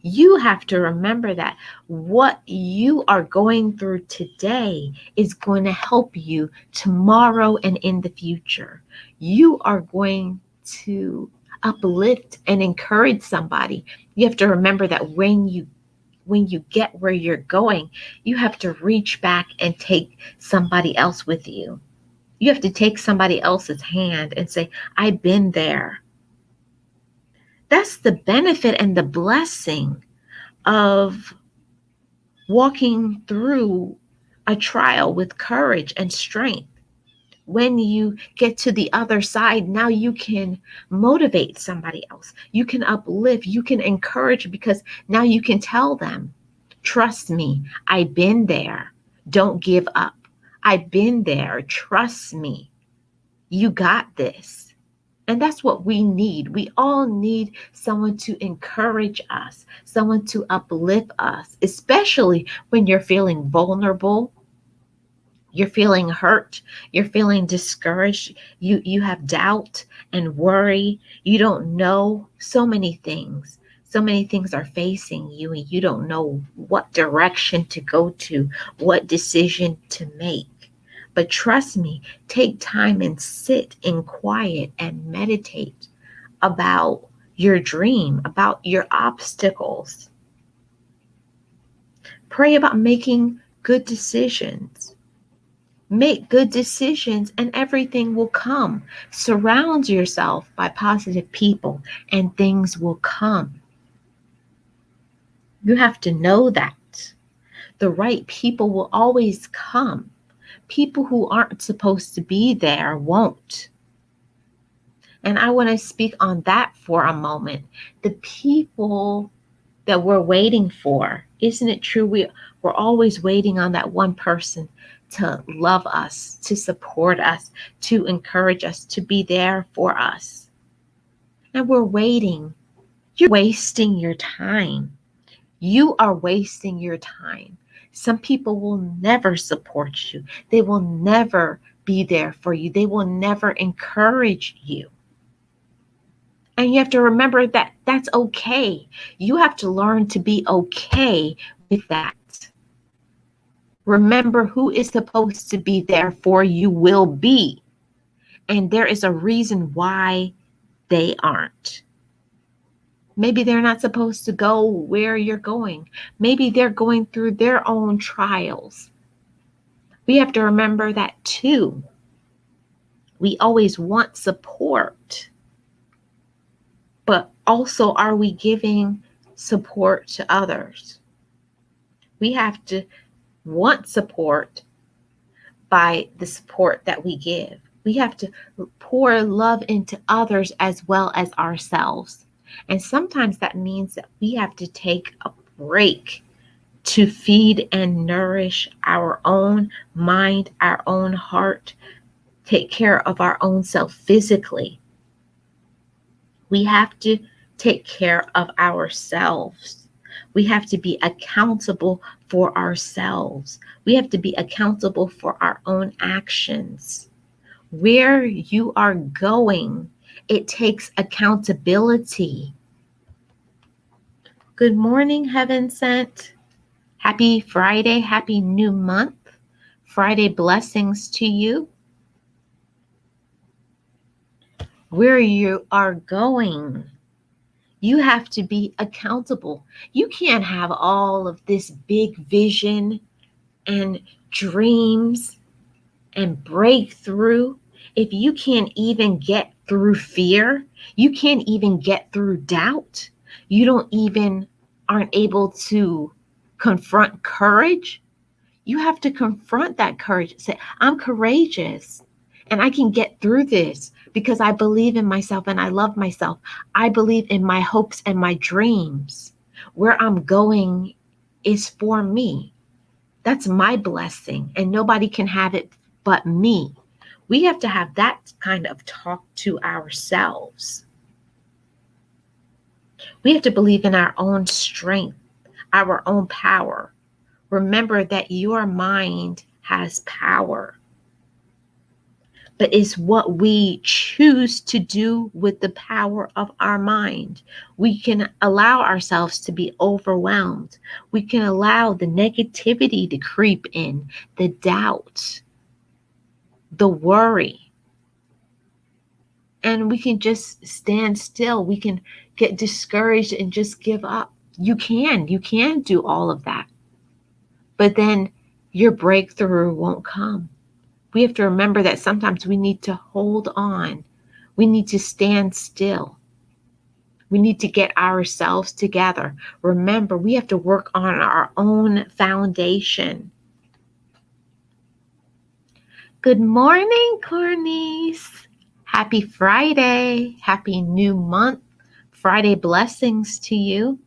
You have to remember that what you are going through today is going to help you tomorrow and in the future. You are going to uplift and encourage somebody. You have to remember that when you get where you're going, you have to reach back and take somebody else with you. You have to take somebody else's hand and say, I've been there. That's the benefit and the blessing of walking through a trial with courage and strength. When you get to the other side, now you can motivate somebody else. You can uplift, you can encourage, because now you can tell them, trust me, I've been there. Don't give up. I've been there. Trust me. You got this. And that's what we need. We all need someone to encourage us, someone to uplift us, especially when you're feeling vulnerable, you're feeling hurt, you're feeling discouraged, you have doubt and worry, you don't know so many things. So many things are facing you and you don't know what direction to go to, what decision to make. But trust me, take time and sit in quiet and meditate about your dream, about your obstacles. Pray about making good decisions. Make good decisions and everything will come. Surround yourself by positive people and things will come. You have to know that. The right people will always come. People who aren't supposed to be there won't. And I want to speak on that for a moment. The people that we're waiting for. Isn't it true? We're always waiting on that one person to love us, to support us, to encourage us, to be there for us. And we're waiting. You're wasting your time. You are wasting your time. Some people will never support you. They will never be there for you. They will never encourage you. And you have to remember that that's okay. You have to learn to be okay with that. Remember, who is supposed to be there for you will be. And there is a reason why they aren't. Maybe they're not supposed to go where you're going. Maybe they're going through their own trials. We have to remember that too. We always want support, but also, are we giving support to others? We have to want support by the support that we give. We have to pour love into others as well as ourselves. And sometimes that means that we have to take a break to feed and nourish our own mind, our own heart, take care of our own self physically. We have to take care of ourselves. We have to be accountable for ourselves. We have to be accountable for our own actions. Where you are going, it takes accountability. Good morning, Heaven Sent. Happy Friday. Happy new month. Friday blessings to you. Where you are going, you have to be accountable. You can't have all of this big vision and dreams and breakthrough if you can't even get through fear. You can't even get through doubt. You don't even aren't able to confront courage. You have to confront that courage. Say, I'm courageous and I can get through this because I believe in myself and I love myself. I believe in my hopes and my dreams. Where I'm going is for me. That's my blessing, and nobody can have it but me. We have to have that kind of talk to ourselves. We have to believe in our own strength, our own power. Remember that your mind has power, but it's what we choose to do with the power of our mind. We can allow ourselves to be overwhelmed. We can allow the negativity to creep in, the doubt, the worry. And we can just stand still. We can get discouraged and just give up. You can do all of that. But then your breakthrough won't come. We have to remember that sometimes we need to hold on. We need to stand still. We need to get ourselves together. Remember, we have to work on our own foundation. Good morning, Cornice. Happy Friday. Happy new month. Friday blessings to you.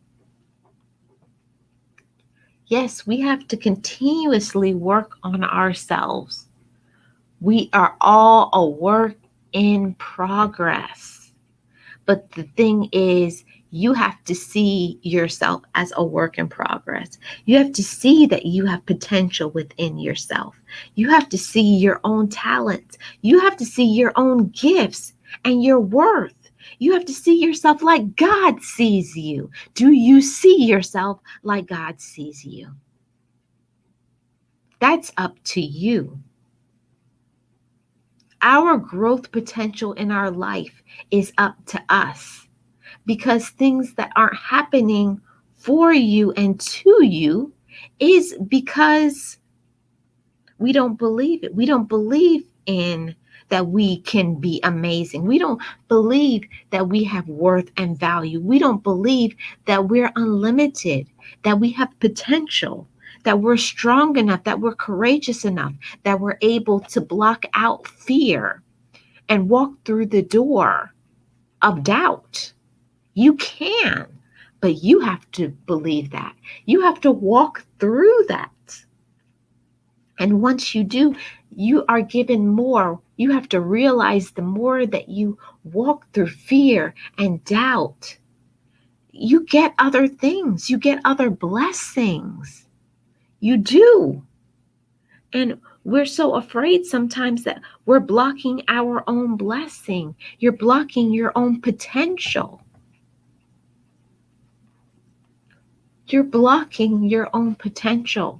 Yes, we have to continuously work on ourselves. We are all a work in progress. But the thing is, you have to see yourself as a work in progress. You have to see that you have potential within yourself. You have to see your own talents. You have to see your own gifts and your worth. You have to see yourself like God sees you. Do you see yourself like God sees you? That's up to you. Our growth potential in our life is up to us, because things that aren't happening for you and to you is because we don't believe it. We don't believe in that we can be amazing. We don't believe that we have worth and value. We don't believe that we're unlimited, that we have potential, that we're strong enough, that we're courageous enough, that we're able to block out fear and walk through the door of doubt. You can, But you have to believe that. You have to walk through that. And once you do, you are given more. You have to realize the more that you walk through fear and doubt, you get other things, you get other blessings. You do. And we're so afraid sometimes that we're blocking our own blessing. You're blocking your own potential. You're blocking your own potential.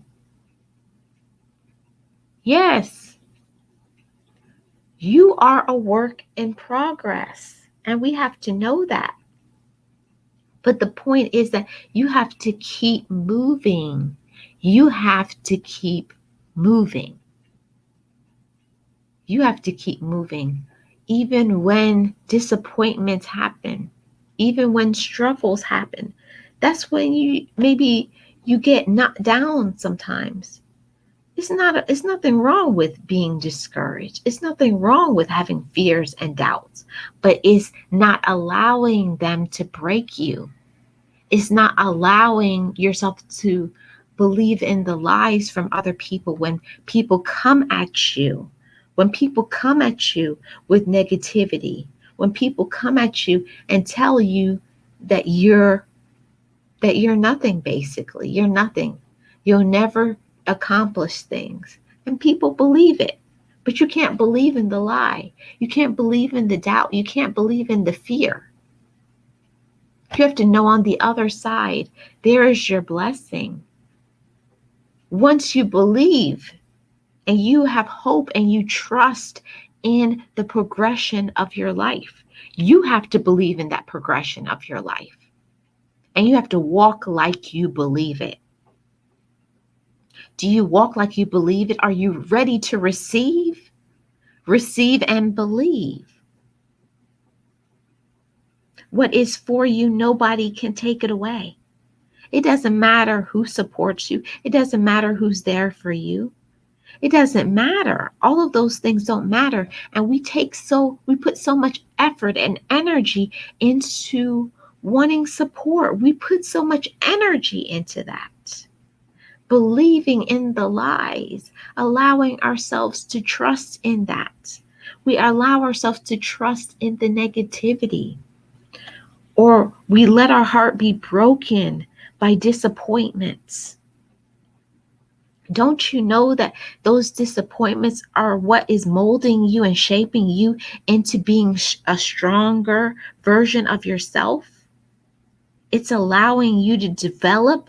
Yes, you are a work in progress, and we have to know that. But the point is that you have to keep moving. You have to keep moving. You have to keep moving. Even when disappointments happen, even when struggles happen, that's when you get knocked down sometimes. It's nothing wrong with being discouraged. It's nothing wrong with having fears and doubts, but it's not allowing them to break you. It's not allowing yourself to believe in the lies from other people when people come at you. When people come at you with negativity, when people come at you and tell you that you're nothing, basically. You're nothing. You'll never accomplish things. And people believe it. But you can't believe in the lie. You can't believe in the doubt. You can't believe in the fear. You have to know on the other side, there is your blessing. Once you believe and you have hope and you trust in the progression of your life, you have to believe in that progression of your life. And you have to walk like you believe it. Do you walk like you believe it? Are you ready to receive? Receive and believe. What is for you, nobody can take it away. It doesn't matter who supports you. It doesn't matter who's there for you. It doesn't matter. All of those things don't matter. And we put so much effort and energy into wanting support. We put so much energy into that. Believing in the lies, allowing ourselves to trust in that. We allow ourselves to trust in the negativity. Or we let our heart be broken by disappointments. Don't you know that those disappointments are what is molding you and shaping you into being a stronger version of yourself? It's allowing you to develop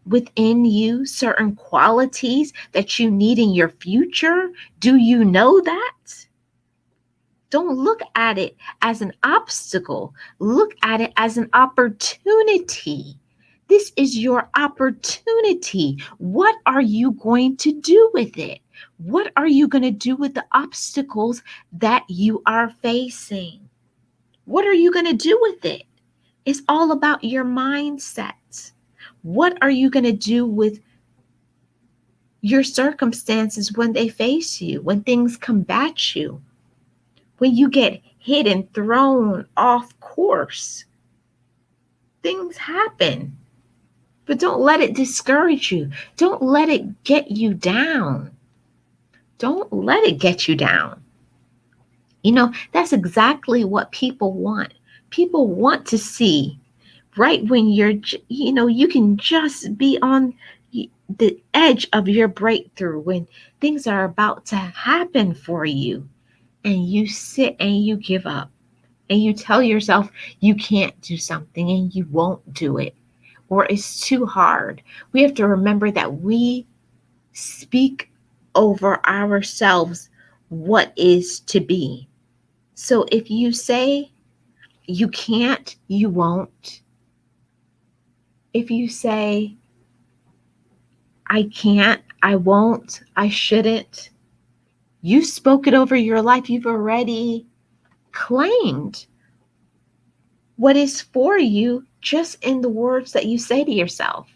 within you certain qualities that you need in your future. Do you know that? Don't look at it as an obstacle. Look at it as an opportunity. This is your opportunity. What are you going to do with it? What are you going to do with the obstacles that you are facing? What are you going to do with it? It's all about your mindset. What are you going to do with your circumstances when they face you, when things come at you, when you get hit and thrown off course? Things happen. But don't let it discourage you. Don't let it get you down. Don't let it get you down. That's exactly what people want. People want to see right when you can just be on the edge of your breakthrough, when things are about to happen for you, and you sit and you give up and you tell yourself you can't do something and you won't do it, or it's too hard. We have to remember that we speak over ourselves what is to be. So if you say you can't, you won't. If you say, I can't, I won't, I shouldn't, you spoke it over your life. You've already claimed what is for you just in the words that you say to yourself.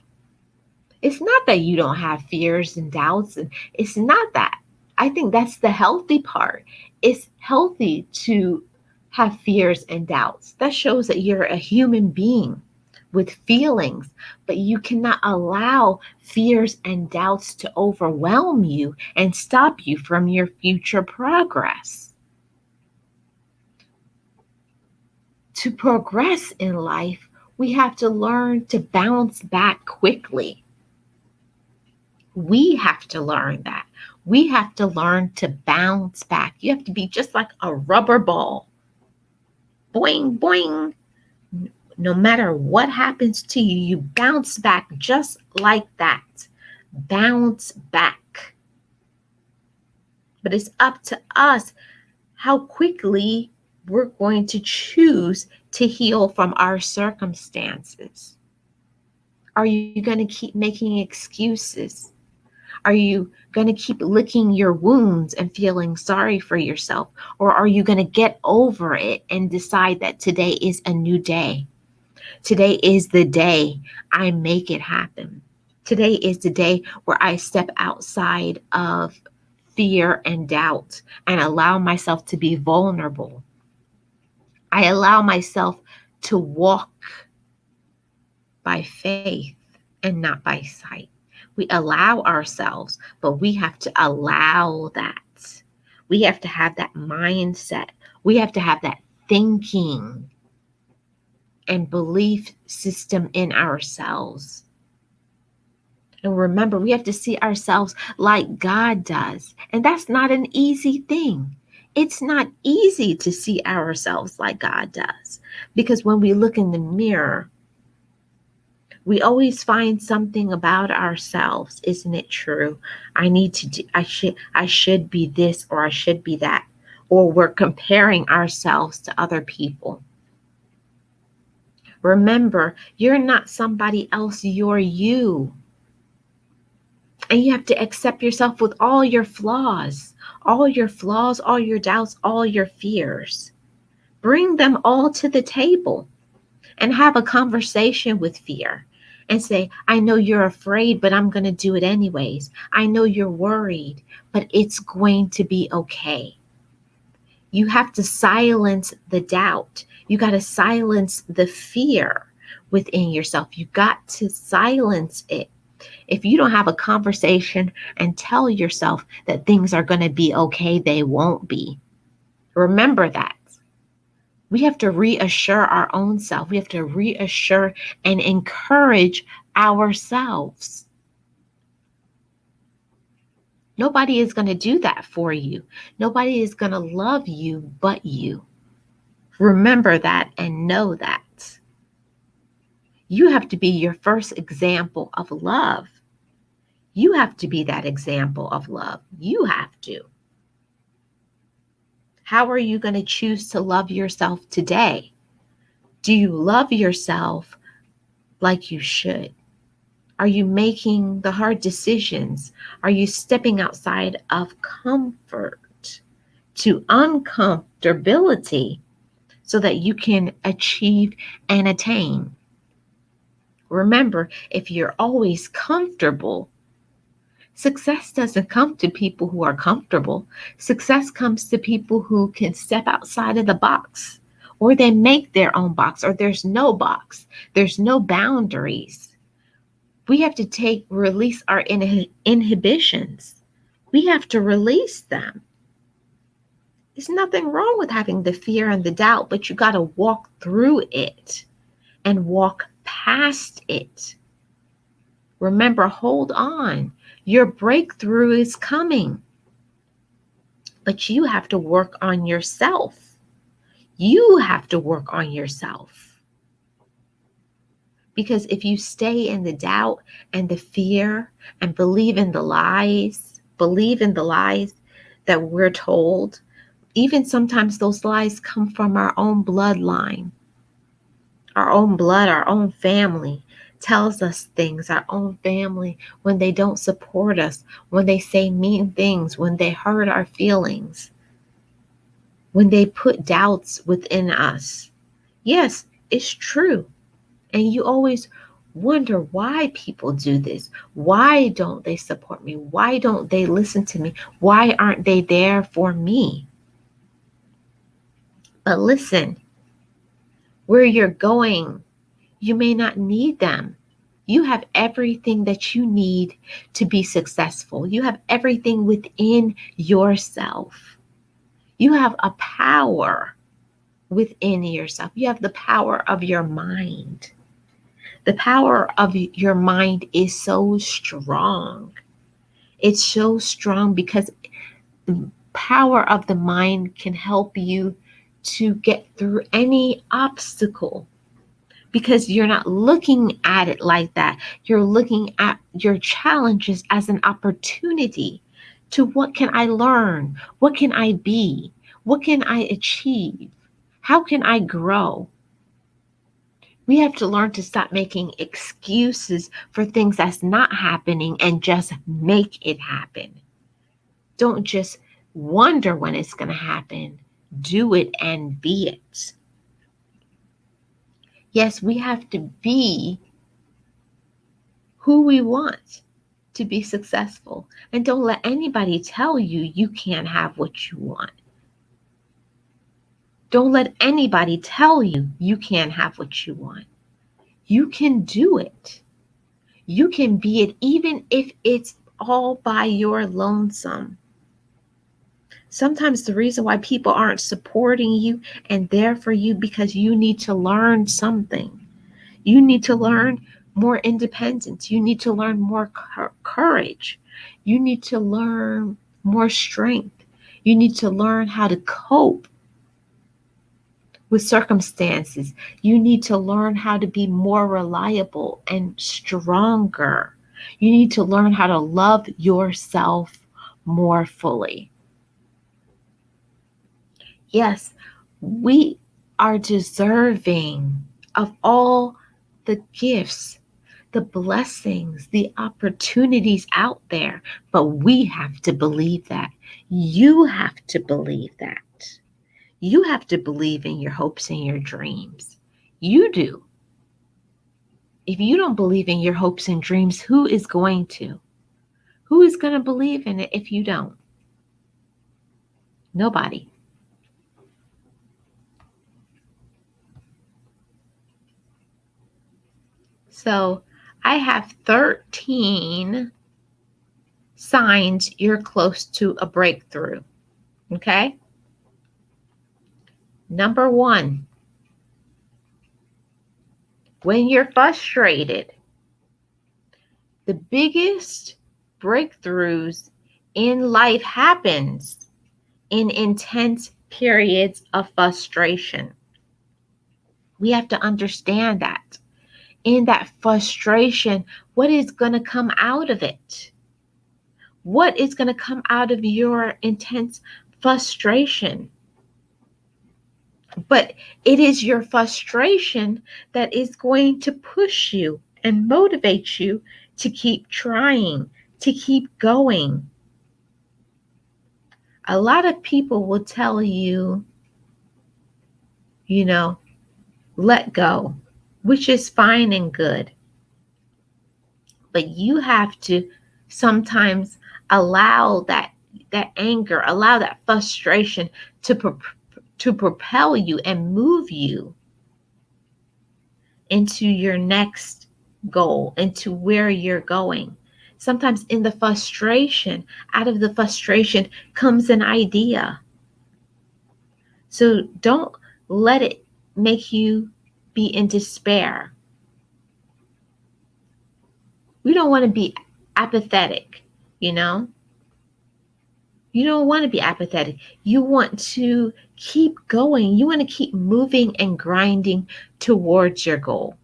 It's not that you don't have fears and doubts, and it's not that. I think that's the healthy part. It's healthy to have fears and doubts. That shows that you're a human being with feelings, but you cannot allow fears and doubts to overwhelm you and stop you from your future progress. To progress in life, we have to learn to bounce back quickly. We have to learn that. We have to learn to bounce back. You have to be just like a rubber ball. Boing, boing. No matter what happens to you, you bounce back just like that. Bounce back. But it's up to us how quickly we're going to choose to heal from our circumstances. Are you going to keep making excuses? Are you going to keep licking your wounds and feeling sorry for yourself? Or are you going to get over it and decide that today is a new day? Today is the day I make it happen. Today is the day where I step outside of fear and doubt and allow myself to be vulnerable. I allow myself to walk by faith and not by sight. We allow ourselves, but we have to allow that. We have to have that mindset. We have to have that thinking and belief system in ourselves. And remember, we have to see ourselves like God does. And that's not an easy thing. It's not easy to see ourselves like God does. Because when we look in the mirror, we always find something about ourselves. Isn't it true? I need to do, I should be this, or I should be that. Or we're comparing ourselves to other people. Remember, you're not somebody else, you're you. And you have to accept yourself with all your flaws, all your doubts, all your fears. Bring them all to the table and have a conversation with fear and say, I know you're afraid, but I'm going to do it anyways. I know you're worried, but it's going to be okay. You have to silence the doubt. You got to silence the fear within yourself. You got to silence it. If you don't have a conversation and tell yourself that things are going to be okay, they won't be. Remember that. We have to reassure our own self. We have to reassure and encourage ourselves. Nobody is going to do that for you. Nobody is going to love you but you. Remember that and know that. You have to be your first example of love. You have to be that example of love. You have to. How are you going to choose to love yourself today? Do you love yourself like you should? Are you making the hard decisions? Are you stepping outside of comfort to uncomfortability so that you can achieve and attain? Remember, if you're always comfortable, success doesn't come to people who are comfortable. Success comes to people who can step outside of the box, or they make their own box, or there's no box. There's no boundaries. We have to release our inhibitions. We have to release them. There's nothing wrong with having the fear and the doubt, but you got to walk through it and walk past it. Remember, hold on. Your breakthrough is coming. But you have to work on yourself. You have to work on yourself. Because if you stay in the doubt and the fear and believe in the lies that we're told, even sometimes those lies come from our own bloodline. Our own blood, our own family tells us things. Our own family, when they don't support us, when they say mean things, when they hurt our feelings, when they put doubts within us. Yes, it's true. And you always wonder why people do this. Why don't they support me? Why don't they listen to me? Why aren't they there for me? But listen, where you're going, You may not need them. You have everything that you need to be successful. You have everything within yourself. You have a power within yourself. You have the power of your mind. The power of your mind is so strong. It's so strong because the power of the mind can help you to get through any obstacle because you're not looking at it like that. You're looking at your challenges as an opportunity to what can I learn? What can I be? What can I achieve? How can I grow? We have to learn to stop making excuses for things that's not happening and just make it happen. Don't just wonder when it's going to happen. Do it and be it. Yes, we have to be who we want to be successful. And don't let anybody tell you you can't have what you want. Don't let anybody tell you you can't have what you want. You can do it. You can be it even if it's all by your lonesome. Sometimes the reason why people aren't supporting you and there for you because you need to learn something. You need to learn more independence. You need to learn more courage. You need to learn more strength. You need to learn how to cope with circumstances. You need to learn how to be more reliable and stronger. You need to learn how to love yourself more fully. Yes, we are deserving of all the gifts, the blessings, the opportunities out there, but we have to believe that. You have to believe that. You have to believe in your hopes and your dreams. You do. If you don't believe in your hopes and dreams, who is going to? Who is going to believe in it if you don't? Nobody. So I have 13 signs you're close to a breakthrough. Okay? Number 1, when you're frustrated, the biggest breakthroughs in life happens in intense periods of frustration. We have to understand that. In that frustration, what is going to come out of it? What is going to come out of your intense frustration? But it is your frustration that is going to push you and motivate you to keep trying, to keep going. A lot of people will tell you, let go, which is fine and good. But you have to sometimes allow that anger, allow that frustration to propel you and move you into your next goal, into where you're going. Sometimes in the frustration, out of the frustration comes an idea. So don't let it make you be in despair. We don't want to be apathetic, You don't want to be apathetic. You want to keep going. You want to keep moving and grinding towards your goal.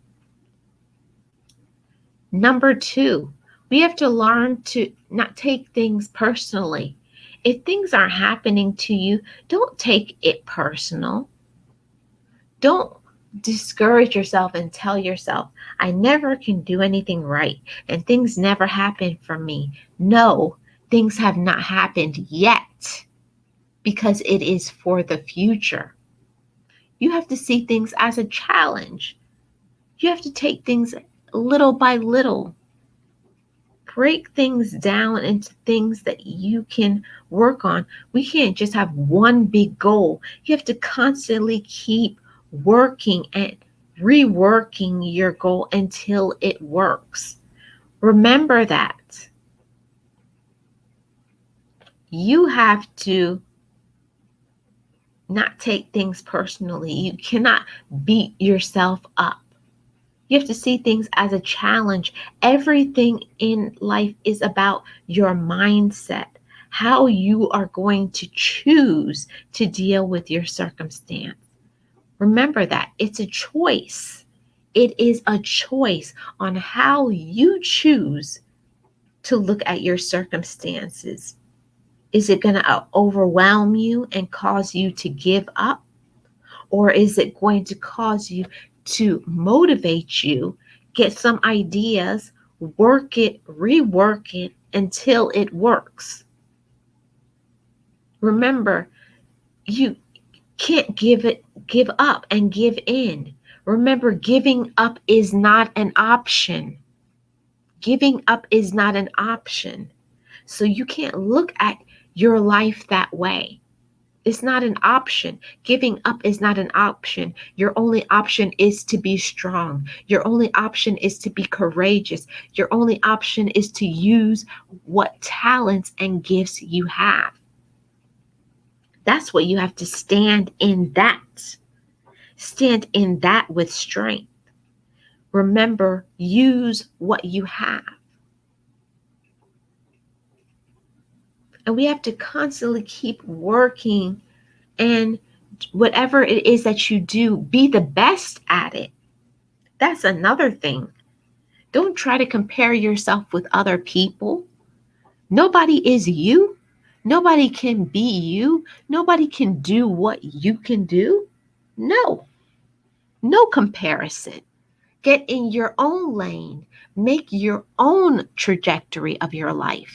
Number 2, we have to learn to not take things personally. If things aren't happening to you, don't take it personal. Don't discourage yourself and tell yourself, I never can do anything right and things never happen for me. No, things have not happened yet because it is for the future. You have to see things as a challenge. You have to take things little by little. Break things down into things that you can work on. We can't just have one big goal. You have to constantly keep working and reworking your goal until it works. Remember that. You have to not take things personally. You cannot beat yourself up. You have to see things as a challenge. Everything in life is about your mindset, how you are going to choose to deal with your circumstance. Remember that it's a choice. It is a choice on how you choose to look at your circumstances. Is it going to overwhelm you and cause you to give up? Or is it going to cause you to motivate you, get some ideas, work it, rework it until it works? Remember, you can't give up and give in. Remember, giving up is not an option. Giving up is not an option. So you can't look at your life that way. It's not an option. Giving up is not an option. Your only option is to be strong. Your only option is to be courageous. Your only option is to use what talents and gifts you have. That's what you have to stand in that. Stand in that with strength. Remember, use what you have. And we have to constantly keep working, and whatever it is that you do, be the best at it. That's another thing. Don't try to compare yourself with other people. Nobody is you. Nobody can be you. Nobody can do what you can do. No comparison. Get in your own lane. Make your own trajectory of your life.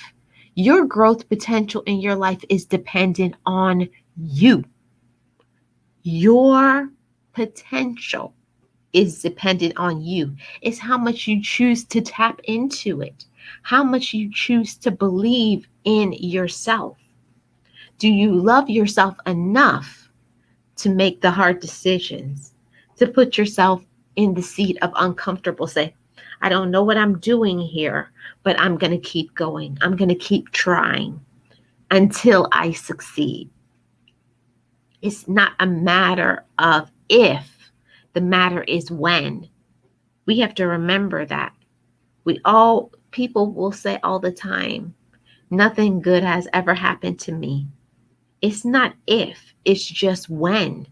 Your growth potential in your life is dependent on you. Your potential is dependent on you. It's how much you choose to tap into it, how much you choose to believe in yourself. Do you love yourself enough to make the hard decisions, to put yourself in the seat of uncomfortable, say, I don't know what I'm doing here, but I'm going to keep going. I'm going to keep trying until I succeed. It's not a matter of if, the matter is when. We have to remember that. People will say all the time, nothing good has ever happened to me. It's not if, it's just when.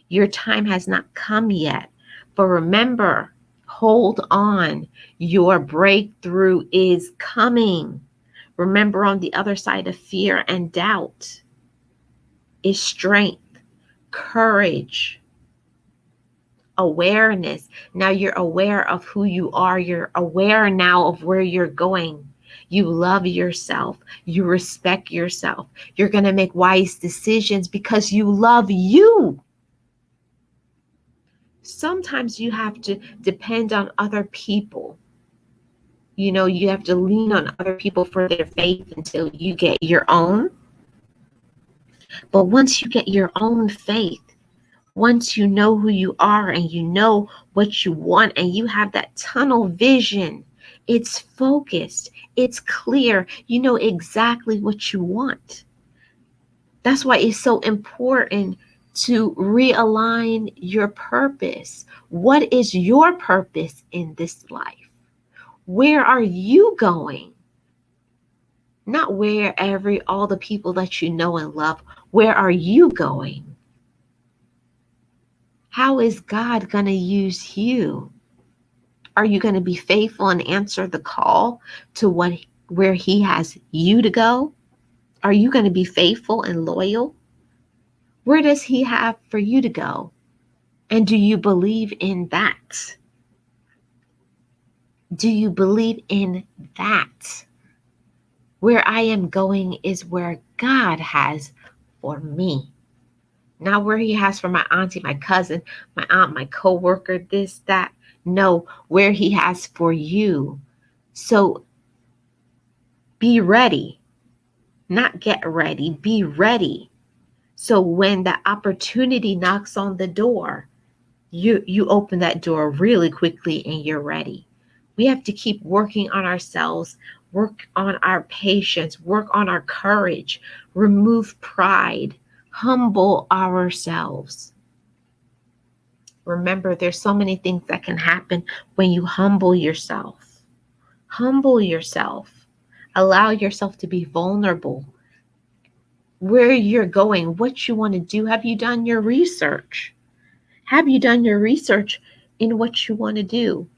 Your time has not come yet. But remember, hold on. Your breakthrough is coming. Remember, on the other side of fear and doubt is strength, courage, awareness. Now you're aware of who you are. You're aware now of where you're going. You love yourself. You respect yourself. You're going to make wise decisions because you love you. Sometimes you have to depend on other people. You have to lean on other people for their faith until you get your own. But once you get your own faith, once you know who you are and you know what you want and you have that tunnel vision, it's focused, it's clear, you know exactly what you want. That's why it's so important to realign your purpose. What is your purpose in this life? Where are you going? Not where all the people that you know and love. Where are you going? How is God going to use you? Are you going to be faithful and answer the call to where he has you to go? Are you going to be faithful and loyal? Where does he have for you to go? And do you believe in that? Do you believe in that? Where I am going is where God has for me. Not where he has for my auntie, my cousin, my aunt, my coworker, this, that. No, where he has for you. So be ready. Not get ready. Be ready. So when the opportunity knocks on the door, you open that door really quickly and you're ready. We have to keep working on ourselves, work on our patience, work on our courage, remove pride, humble ourselves. Remember, there's so many things that can happen when you humble yourself. Humble yourself. Allow yourself to be vulnerable. Where you're going, what you want to do. Have you done your research? Have you done your research in what you want to do?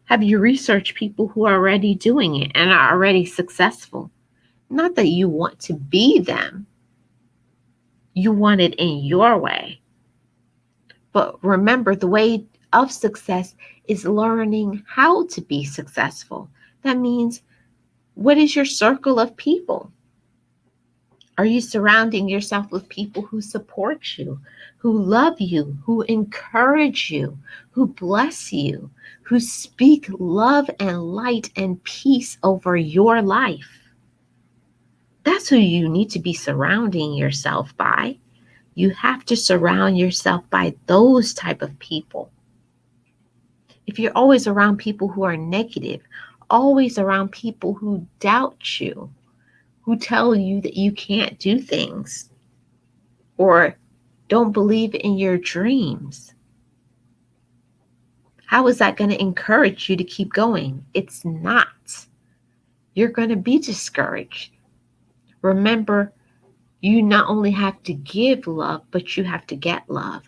Have you researched people who are already doing it and are already successful? Not that you want to be them, you want it in your way. But remember, the way of success is learning how to be successful. That means, what is your circle of people? Are you surrounding yourself with people who support you, who love you, who encourage you, who bless you, who speak love and light and peace over your life? That's who you need to be surrounding yourself by. You have to surround yourself by those type of people. If you're always around people who are negative, always around people who doubt you, who tell you that you can't do things or don't believe in your dreams, how is that going to encourage you to keep going? It's not. You're going to be discouraged. Remember, you not only have to give love, but you have to get love.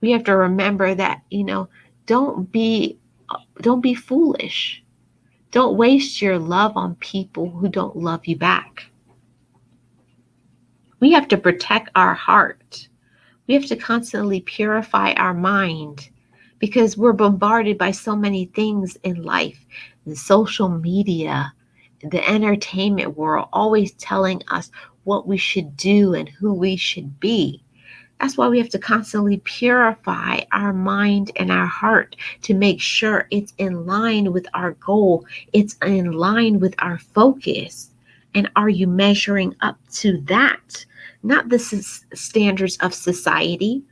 We have to remember that, don't be don't be foolish. Don't waste your love on people who don't love you back. We have to protect our heart. We have to constantly purify our mind because we're bombarded by so many things in life. The social media, the entertainment world, always telling us what we should do and who we should be. That's why we have to constantly purify our mind and our heart to make sure it's in line with our goal, it's in line with our focus. And are you measuring up to that? Not the standards of society.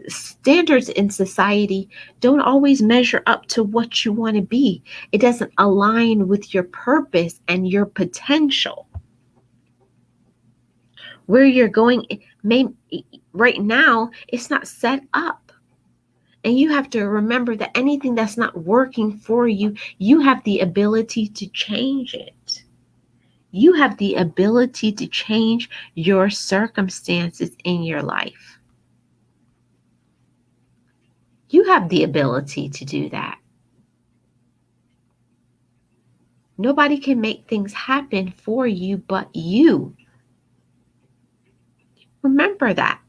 Standards in society don't always measure up to what you want to be. It doesn't align with your purpose and your potential. Where you're going right now, it's not set up. And you have to remember that anything that's not working for you, you have the ability to change it. You have the ability to change your circumstances in your life. You have the ability to do that. Nobody can make things happen for you but you. Remember that.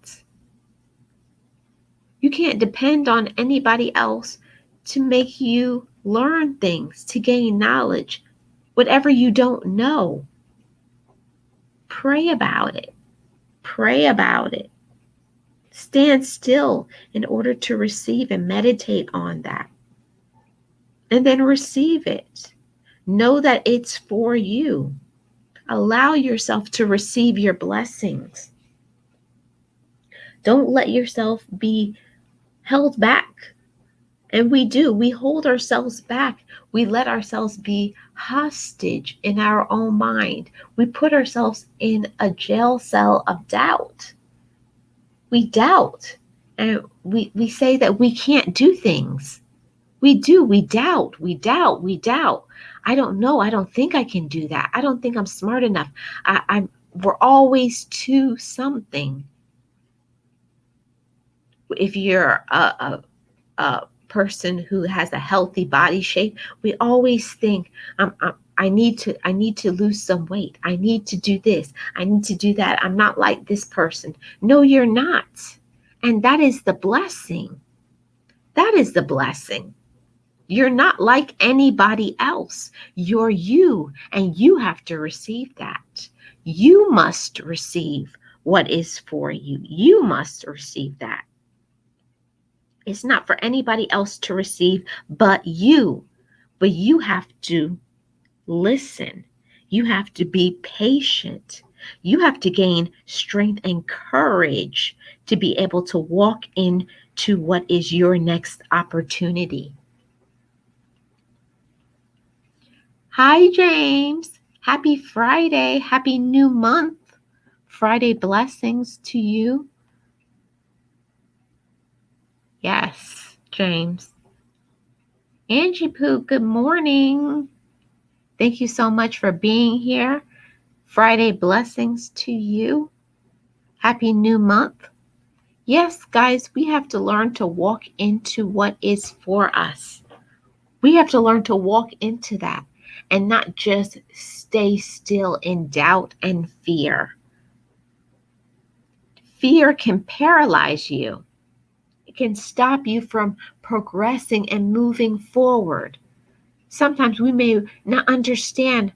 You can't depend on anybody else to make you learn things, to gain knowledge. Whatever you don't know, pray about it. Pray about it. Stand still in order to receive and meditate on that. And then receive it. Know that it's for you. Allow yourself to receive your blessings. Don't let yourself be held back. And we hold ourselves back. We let ourselves be hostage in our own mind. We put ourselves in a jail cell of doubt. We doubt. And we say that we can't do things. We do. We doubt. We doubt. We doubt. I don't know. I don't think I can do that. I don't think I'm smart enough. We're always to something. If you're a person who has a healthy body shape, we always think, I need to lose some weight. I need to do this. I need to do that. I'm not like this person. No, you're not. And that is the blessing. That is the blessing. You're not like anybody else. You're you, and you have to receive that. You must receive what is for you. You must receive that. It's not for anybody else to receive but you. But you have to listen. You have to be patient. You have to gain strength and courage to be able to walk into what is your next opportunity. Hi, James. Happy Friday. Happy new month. Friday blessings to you. Yes, James. Angie Poo, good morning. Thank you so much for being here. Friday blessings to you. Happy new month. Yes, guys, we have to learn to walk into what is for us. We have to learn to walk into that and not just stay still in doubt and fear. Fear can paralyze you. It can stop you from progressing and moving forward. Sometimes we may not understand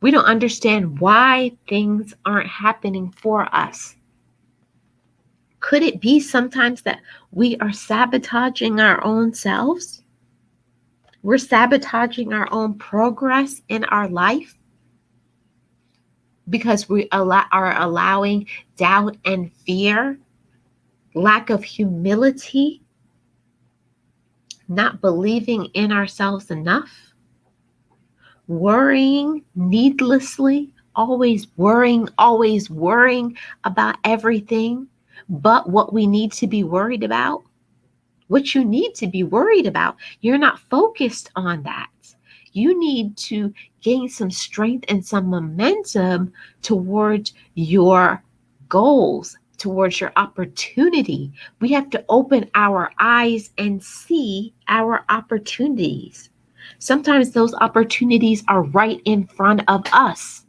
we don't understand why things aren't happening for us. Could it be sometimes that we are sabotaging our own selves? We're sabotaging our own progress in our life because we are allowing doubt and fear, lack of humility, not believing in ourselves enough, worrying needlessly, always worrying about everything but what we need to be worried about. What you need to be worried about, you're not focused on that. You need to gain some strength and some momentum towards your goals, towards your opportunity. We have to open our eyes and see our opportunities. Sometimes those opportunities are right in front of us,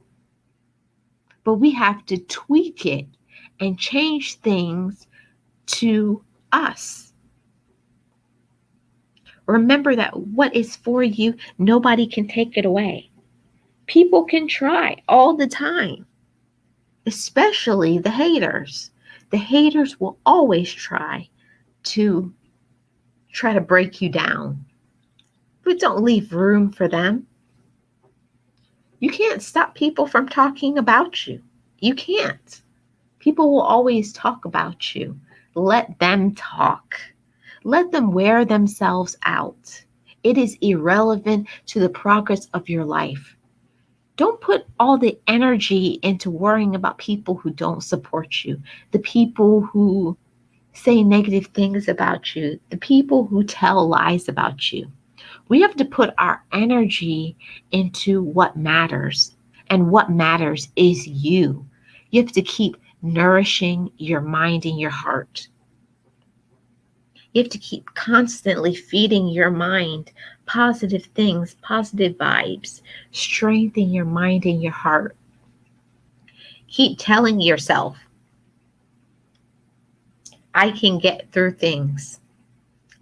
but we have to tweak it and change things to us. Remember that what is for you, nobody can take it away. People can try all the time, especially the haters. The haters will always to try to break you down, but don't leave room for them. You can't stop people from talking about you. You can't. People will always talk about you. Let them talk. Let them wear themselves out. It is irrelevant to the progress of your life. Don't put all the energy into worrying about people who don't support you, the people who say negative things about you, the people who tell lies about you. We have to put our energy into what matters, and what matters is you. You have to keep nourishing your mind and your heart. You have to keep constantly feeding your mind positive things, positive vibes. Strengthen your mind and your heart. Keep telling yourself, I can get through things.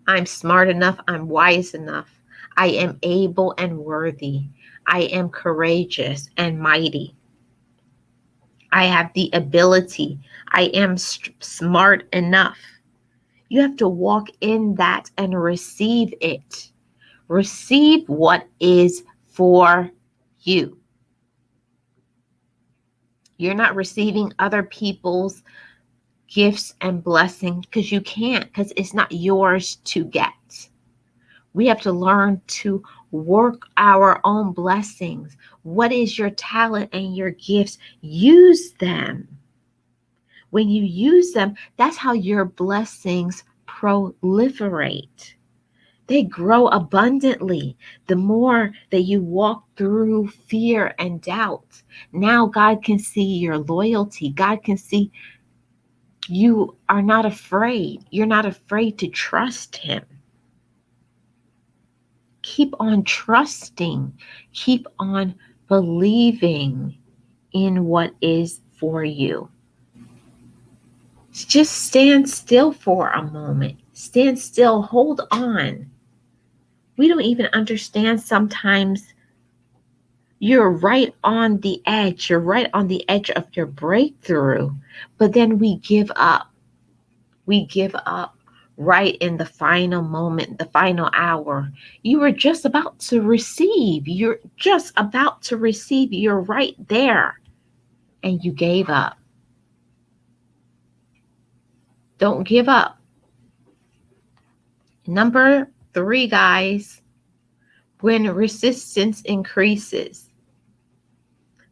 I'm smart enough. I'm wise enough. I am able and worthy. I am courageous and mighty. I have the ability. I am smart enough. You have to walk in that and receive it. Receive what is for you. You're not receiving other people's gifts and blessings because you can't, because it's not yours to get. We have to learn to work our own blessings. What is your talent and your gifts? Use them. When you use them, that's how your blessings proliferate. They grow abundantly. The more that you walk through fear and doubt, now God can see your loyalty. God can see you are not afraid. You're not afraid to trust Him. Keep on trusting. Keep on believing in what is for you. Just stand still for a moment. Stand still. Hold on. We don't even understand sometimes. You're right on the edge. You're right on the edge of your breakthrough. But then we give up. We give up right in the final moment, the final hour. You were just about to receive. You're just about to receive. You're right there. And you gave up. Don't give up. Number 3, guys, when resistance increases.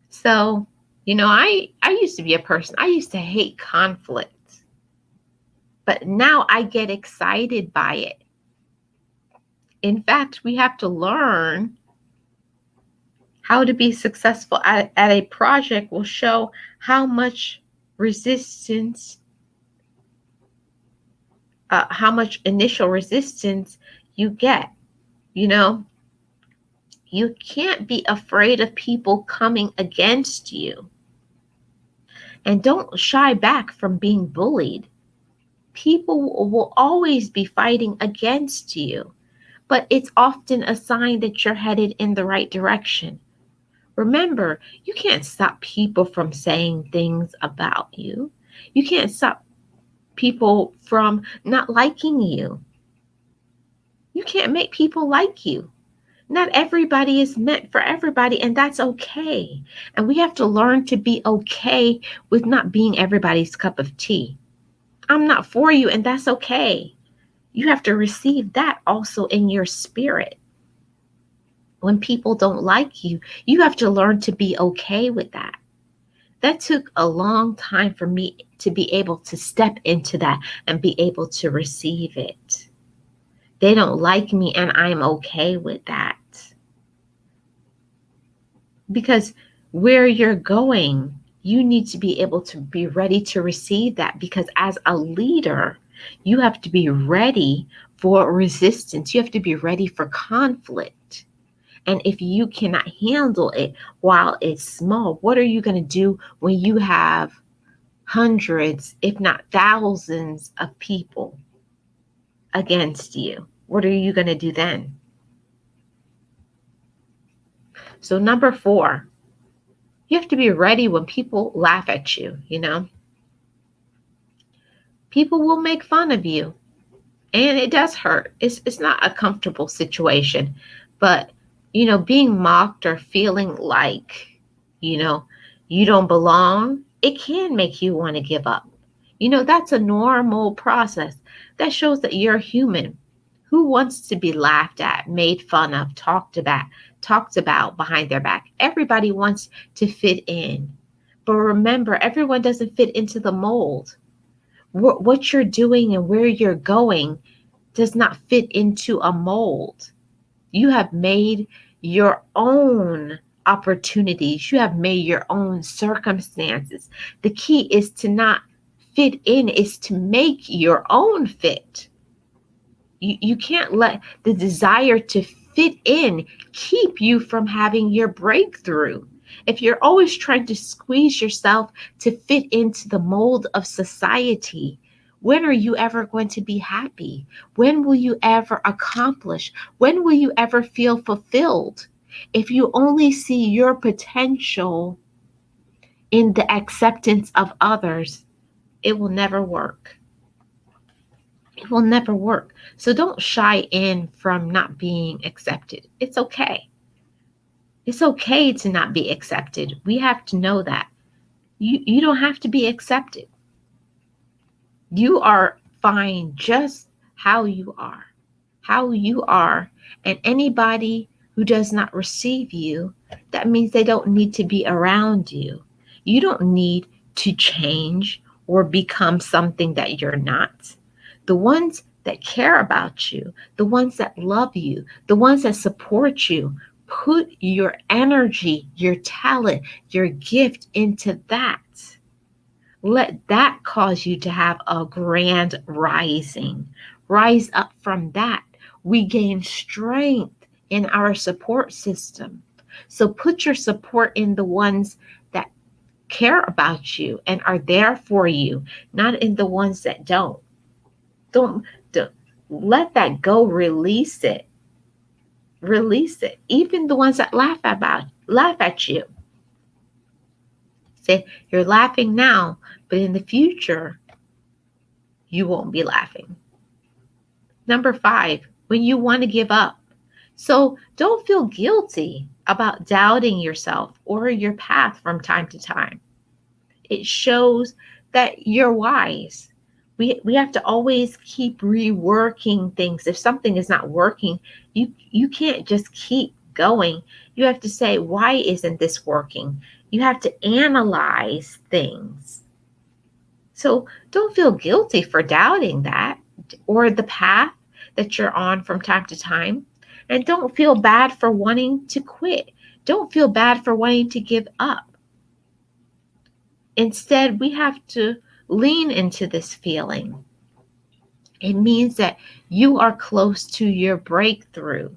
So, I used to be a person, I used to hate conflict, but now I get excited by it. In fact, we have to learn how to be successful at a project will show how much resistance, how much initial resistance you get. You know, you can't be afraid of people coming against you. And don't shy back from being bullied. People will always be fighting against you, but it's often a sign that you're headed in the right direction. Remember, you can't stop people from saying things about you. You can't stop people from not liking you. You can't make people like you. Not everybody is meant for everybody, and that's okay. And we have to learn to be okay with not being everybody's cup of tea. I'm not for you, and that's okay. You have to receive that also in your spirit. When people don't like you, you have to learn to be okay with that. That took a long time for me to be able to step into that and be able to receive it. They don't like me, and I'm okay with that. Because where you're going, you need to be able to be ready to receive that, because as a leader, you have to be ready for resistance. You have to be ready for conflict. And if you cannot handle it while it's small, what are you going to do when you have hundreds, if not thousands of people against you? What are you going to do then? So number 4, you have to be ready when people laugh at you. People will make fun of you, and it does hurt. It's not a comfortable situation, but being mocked or feeling like you know you don't belong, it can make you want to give up. That's a normal process. That shows that you're human. Who wants to be laughed at, made fun of, talked about behind their back? Everybody wants to fit in, but remember, everyone doesn't fit into the mold. What you're doing and where you're going does not fit into a mold. You have made your own opportunities, you have made your own circumstances. The key is to not fit in, is to make your own fit. You can't let the desire to fit in keep you from having your breakthrough. If you're always trying to squeeze yourself to fit into the mold of society, when are you ever going to be happy? When will you ever accomplish? When will you ever feel fulfilled? If you only see your potential in the acceptance of others, it will never work. It will never work. So don't shy in from not being accepted. It's okay. It's okay to not be accepted. We have to know that. You don't have to be accepted. You are fine just how you are. How you are. And anybody who does not receive you, that means they don't need to be around you. You don't need to change or become something that you're not. The ones that care about you, the ones that love you, the ones that support you, put your energy, your talent, your gift into that. Let that cause you to have a grand rising. Rise up from that. We gain strength in our support system. So put your support in the ones that care about you and are there for you, not in the ones that don't. Don't let that go. Release it. Release it. Even the ones that laugh at you. Say, you're laughing now, but in the future, you won't be laughing. Number 5, when you want to give up. So don't feel guilty about doubting yourself or your path from time to time. It shows that you're wise. We have to always keep reworking things. If something is not working, you can't just keep going. You have to say, why isn't this working? You have to analyze things. So don't feel guilty for doubting that or the path that you're on from time to time. And don't feel bad for wanting to quit. Don't feel bad for wanting to give up. Instead, we have to lean into this feeling. It means that you are close to your breakthrough.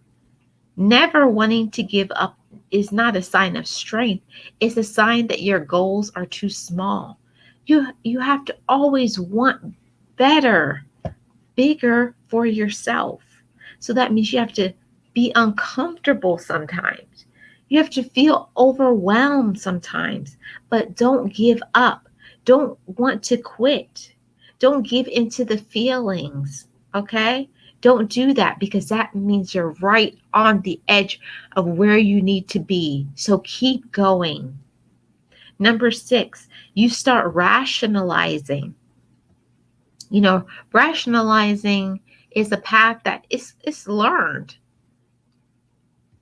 Never wanting to give up is not a sign of strength. It's a sign that your goals are too small. You have to always want better, bigger for yourself. So that means you have to be uncomfortable sometimes. You have to feel overwhelmed sometimes, but don't give up. Don't want to quit. Don't give into the feelings, okay? Don't do that because that means you're right on the edge of where you need to be. So keep going. Number 6, you start rationalizing. Rationalizing is a path that is learned.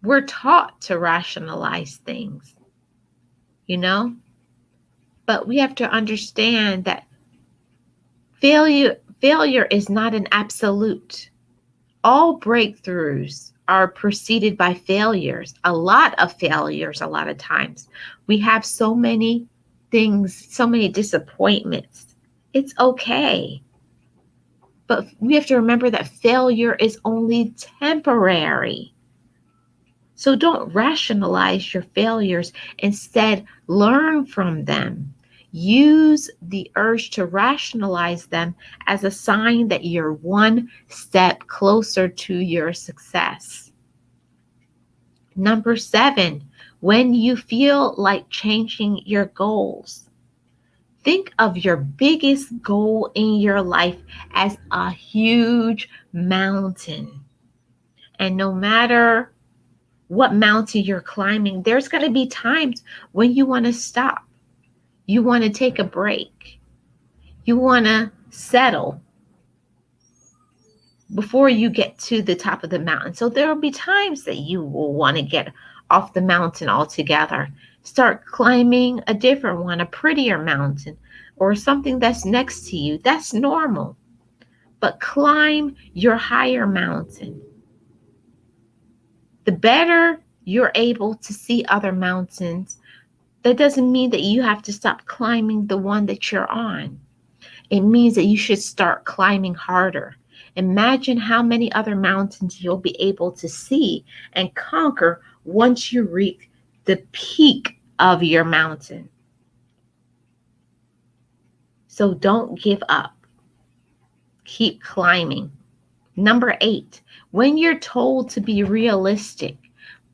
We're taught to rationalize things, you know, but we have to understand that failure is not an absolute. All breakthroughs are preceded by failures, a lot of failures, a lot of times. We have so many things, so many disappointments. It's okay. But we have to remember that failure is only temporary. So don't rationalize your failures. Instead, learn from them. Use the urge to rationalize them as a sign that you're one step closer to your success. Number 7, when you feel like changing your goals. Think of your biggest goal in your life as a huge mountain. And no matter what mountain you're climbing, there's going to be times when you want to stop. You want to take a break. You want to settle before you get to the top of the mountain. So there will be times that you will want to get off the mountain altogether. Start climbing a different one, a prettier mountain, or something that's next to you. That's normal. But climb your higher mountain. The better you're able to see other mountains, that doesn't mean that you have to stop climbing the one that you're on. It means that you should start climbing harder. Imagine how many other mountains you'll be able to see and conquer once you reach the peak of your mountain. So don't give up. Keep climbing. Number 8, when you're told to be realistic,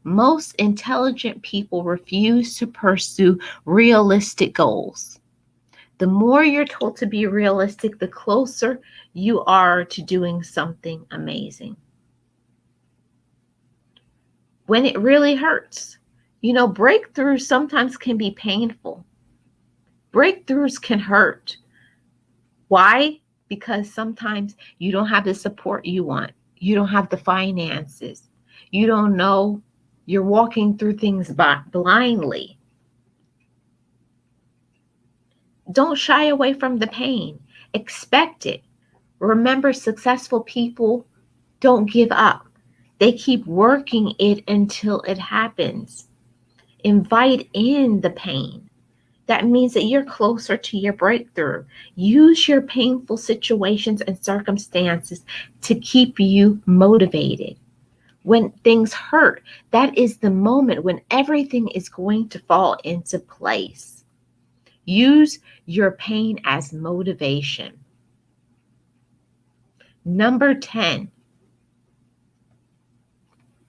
most intelligent people refuse to pursue realistic goals. The more you're told to be realistic, the closer you are to doing something amazing. When it really hurts, breakthroughs sometimes can be painful. Breakthroughs can hurt. Why? Because sometimes you don't have the support you want. You don't have the finances. You don't know. You're walking through things blindly. Don't shy away from the pain. Expect it. Remember, successful people don't give up. They keep working it until it happens. Invite in the pain. That means that you're closer to your breakthrough. Use your painful situations and circumstances to keep you motivated. When things hurt, that is the moment when everything is going to fall into place. Use your pain as motivation. Number 10,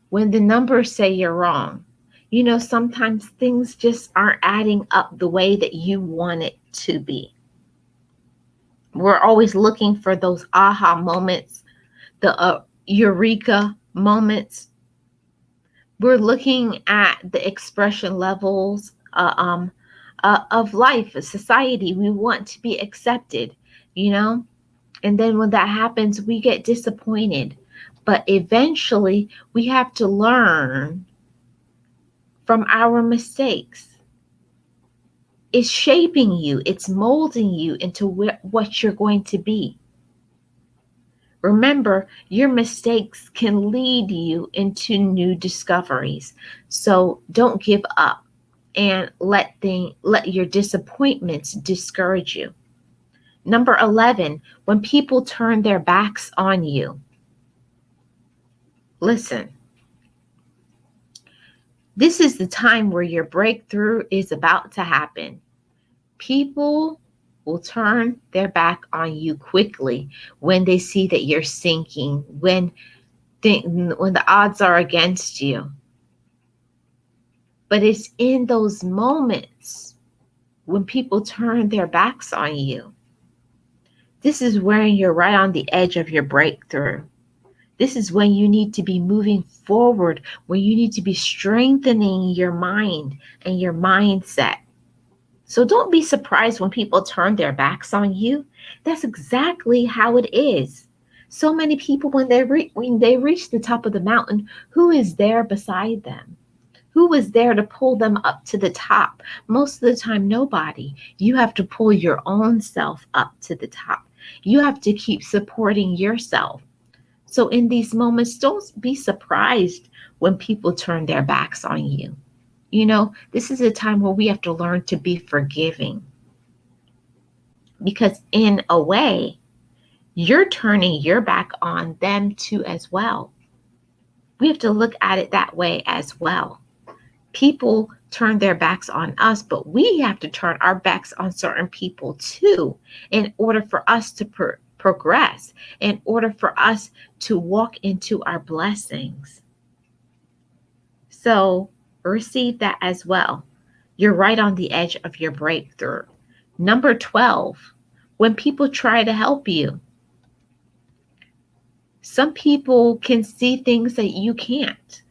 when the numbers say you're wrong. Sometimes things just aren't adding up the way that you want it to be. We're always looking for those aha moments, the eureka moments. We're looking at the expression levels of life, society. We want to be accepted, you know? And then when that happens, we get disappointed. But eventually, we have to learn from our mistakes. It's shaping you, it's molding you into what you're going to be. Remember, your mistakes can lead you into new discoveries. So don't give up and let your disappointments discourage you. Number 11, when people turn their backs on you. Listen, this is the time where your breakthrough is about to happen. People will turn their back on you quickly when they see that you're sinking, when the odds are against you. But it's in those moments when people turn their backs on you. This is when you're right on the edge of your breakthrough. This is when you need to be moving forward, when you need to be strengthening your mind and your mindset. So don't be surprised when people turn their backs on you. That's exactly how it is. So many people, when they reach the top of the mountain, who is there beside them? Who was there to pull them up to the top? Most of the time, nobody. You have to pull your own self up to the top. You have to keep supporting yourself. So in these moments, don't be surprised when people turn their backs on you. You know, this is a time where we have to learn to be forgiving. Because in a way, you're turning your back on them too as well. We have to look at it that way as well. People turn their backs on us, but we have to turn our backs on certain people too in order for us to progress, in order for us to walk into our blessings. So receive that as well. You're right on the edge of your breakthrough. Number 12, when people try to help you. Some people can see things that you can't.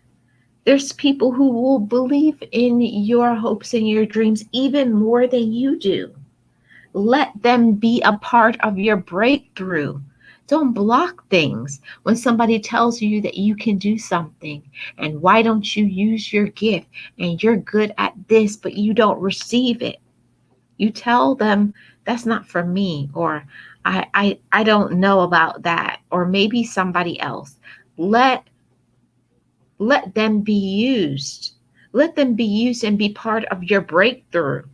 There's people who will believe in your hopes and your dreams even more than you do. Let them be a part of your breakthrough. Don't block things when somebody tells you that you can do something and why don't you use your gift and you're good at this, but you don't receive it. You tell them that's not for me, or I don't know about that, or maybe somebody else. Let let them be used. Let them be used and be part of your breakthrough.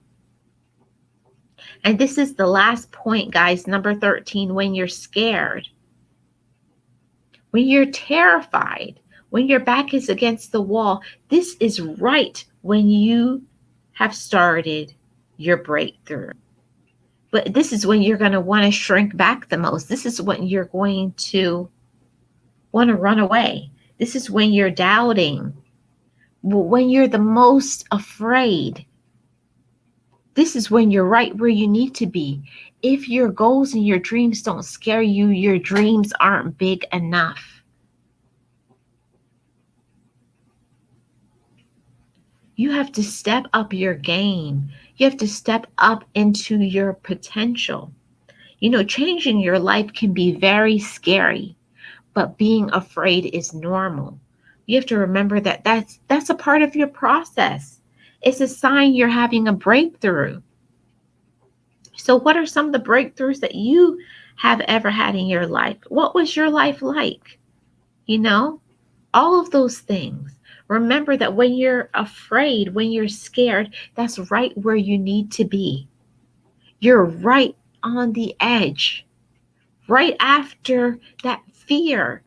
And this is the last point, guys, number 13, when you're scared, when you're terrified, when your back is against the wall, this is right when you have started your breakthrough. But this is when you're going to want to shrink back the most. This is when you're going to want to run away. This is when you're doubting, when you're the most afraid. This is when you're right where you need to be. If your goals and your dreams don't scare you, your dreams aren't big enough. You have to step up your game. You have to step up into your potential. You know, changing your life can be very scary, but being afraid is normal. You have to remember that that's a part of your process. It's a sign you're having a breakthrough. So what are some of the breakthroughs that you have ever had in your life? What was your life like? You know, all of those things. Remember that when you're afraid, when you're scared, that's right where you need to be. You're right on the edge, right after that fear,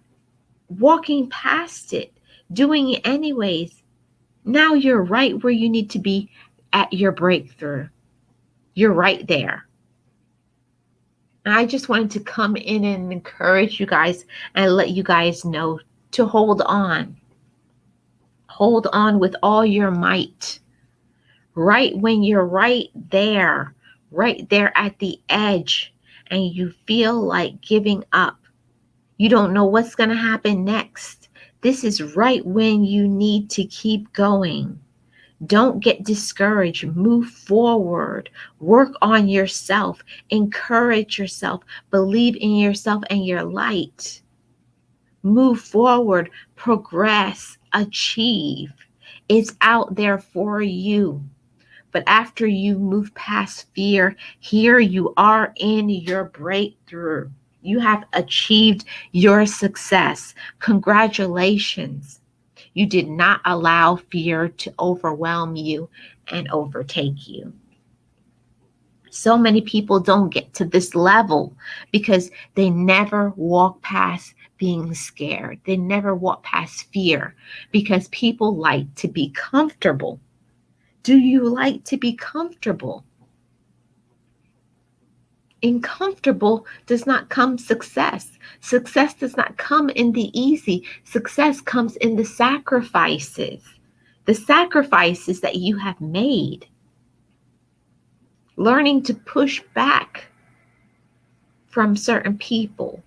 walking past it, doing it anyways. Now you're right where you need to be at your breakthrough. You're right there. And I just wanted to come in and encourage you guys and let you guys know to hold on. Hold on with all your might. Right when you're right there at the edge, and you feel like giving up, You don't know what's going to happen next. This is right when you need to keep going. Don't get discouraged. Move forward. Work on yourself. Encourage yourself. Believe in yourself and your light. Move forward. Progress. Achieve. It's out there for you. But after you move past fear, here you are in your breakthrough. You have achieved your success. Congratulations. You did not allow fear to overwhelm you and overtake you. So many people don't get to this level because they never walk past being scared. They never walk past fear because people like to be comfortable. Do you like to be comfortable? In comfortable does not come success. Success does not come in the easy. Success comes in the sacrifices that you have made. Learning to push back from certain people.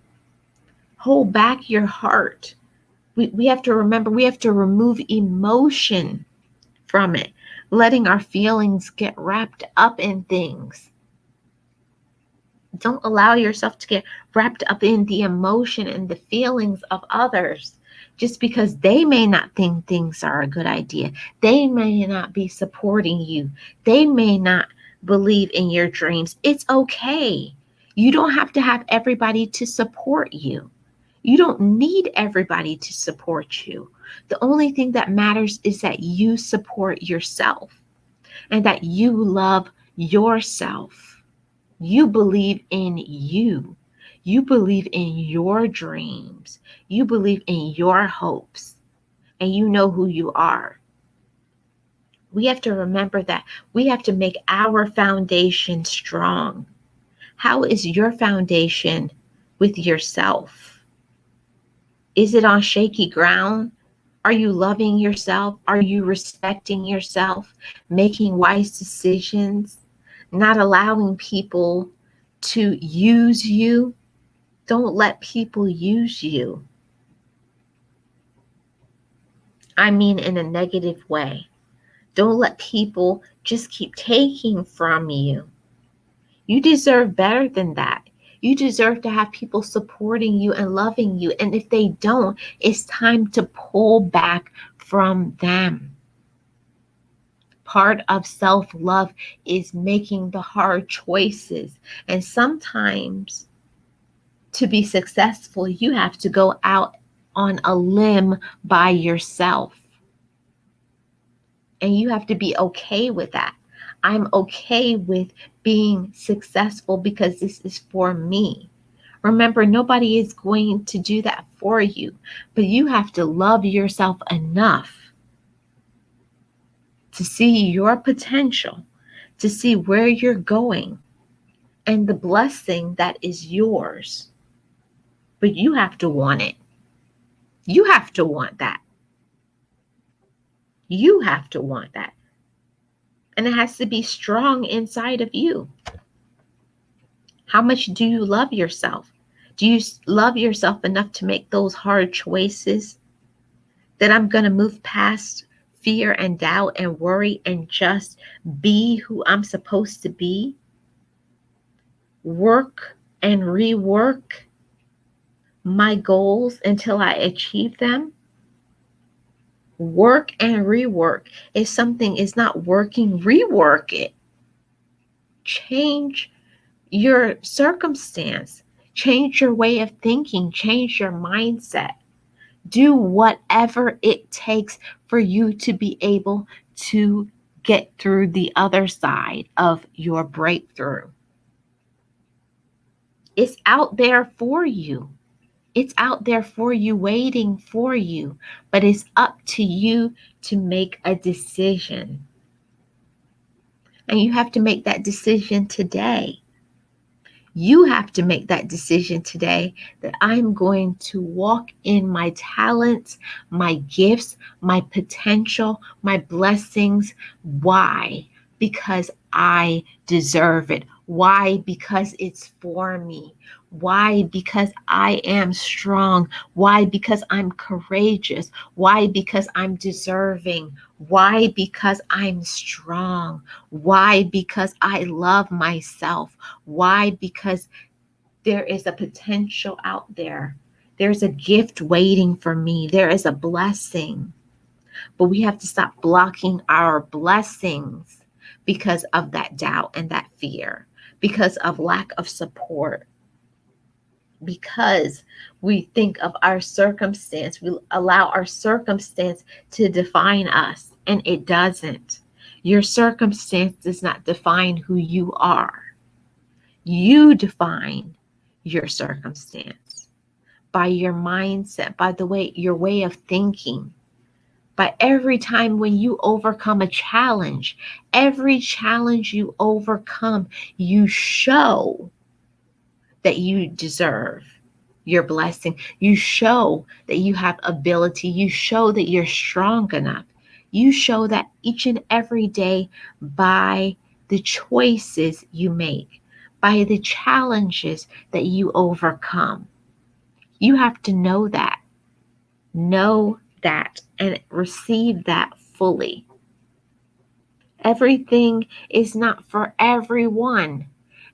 Hold back your heart. We have to remember, we have to remove emotion from it, letting our feelings get wrapped up in things. Don't allow yourself to get wrapped up in the emotion and the feelings of others just because they may not think things are a good idea. They may not be supporting you. They may not believe in your dreams. It's okay. You don't have to have everybody to support you. You don't need everybody to support you. The only thing that matters is that you support yourself and that you love yourself. You believe in you. You believe in your dreams. You believe in your hopes. And you know who you are. We have to remember that we have to make our foundation strong. How is your foundation with yourself? Is it on shaky ground? Are you loving yourself? Are you respecting yourself? Making wise decisions? Not allowing people to use you? Don't let people use you. I mean, in a negative way. Don't let people just keep taking from you. You deserve better than that. You deserve to have people supporting you and loving you. And if they don't, it's time to pull back from them. Part of self-love is making the hard choices. And sometimes to be successful, you have to go out on a limb by yourself. And you have to be okay with that. I'm okay with being successful because this is for me. Remember, nobody is going to do that for you, but you have to love yourself enough to see your potential, to see where you're going and the blessing that is yours. But you have to want it. You have to want that. You have to want that. And it has to be strong inside of you. How much do you love yourself? Do you love yourself enough to make those hard choices? That I'm going to move past fear and doubt and worry and just be who I'm supposed to be? Work and rework my goals until I achieve them? Work and rework. If something is not working, rework it. Change your circumstance. Change your way of thinking. Change your mindset. Do whatever it takes for you to be able to get through the other side of your breakthrough. It's out there for you. It's out there for you, waiting for you. But it's up to you to make a decision. And you have to make that decision today. You have to make that decision today that I'm going to walk in my talents, my gifts, my potential, my blessings. Why? Because I deserve it. Why? Because it's for me. Why? Because I am strong. Why? Because I'm courageous. Why? Because I'm deserving. Why? Because I'm strong. Why? Because I love myself. Why? Because there is a potential out there. There's a gift waiting for me. There is a blessing. But we have to stop blocking our blessings because of that doubt and that fear, because of lack of support, because we think of our circumstance. We allow our circumstance to define us, and it doesn't. Your circumstance does not define who you are. You define your circumstance by your mindset, by the way, your way of thinking. But every time when you overcome a challenge, every challenge you overcome, you show that you deserve your blessing. You show that you have ability. You show that you're strong enough. You show that each and every day by the choices you make, by the challenges that you overcome. You have to know that. Know that and receive that fully. Everything is not for everyone.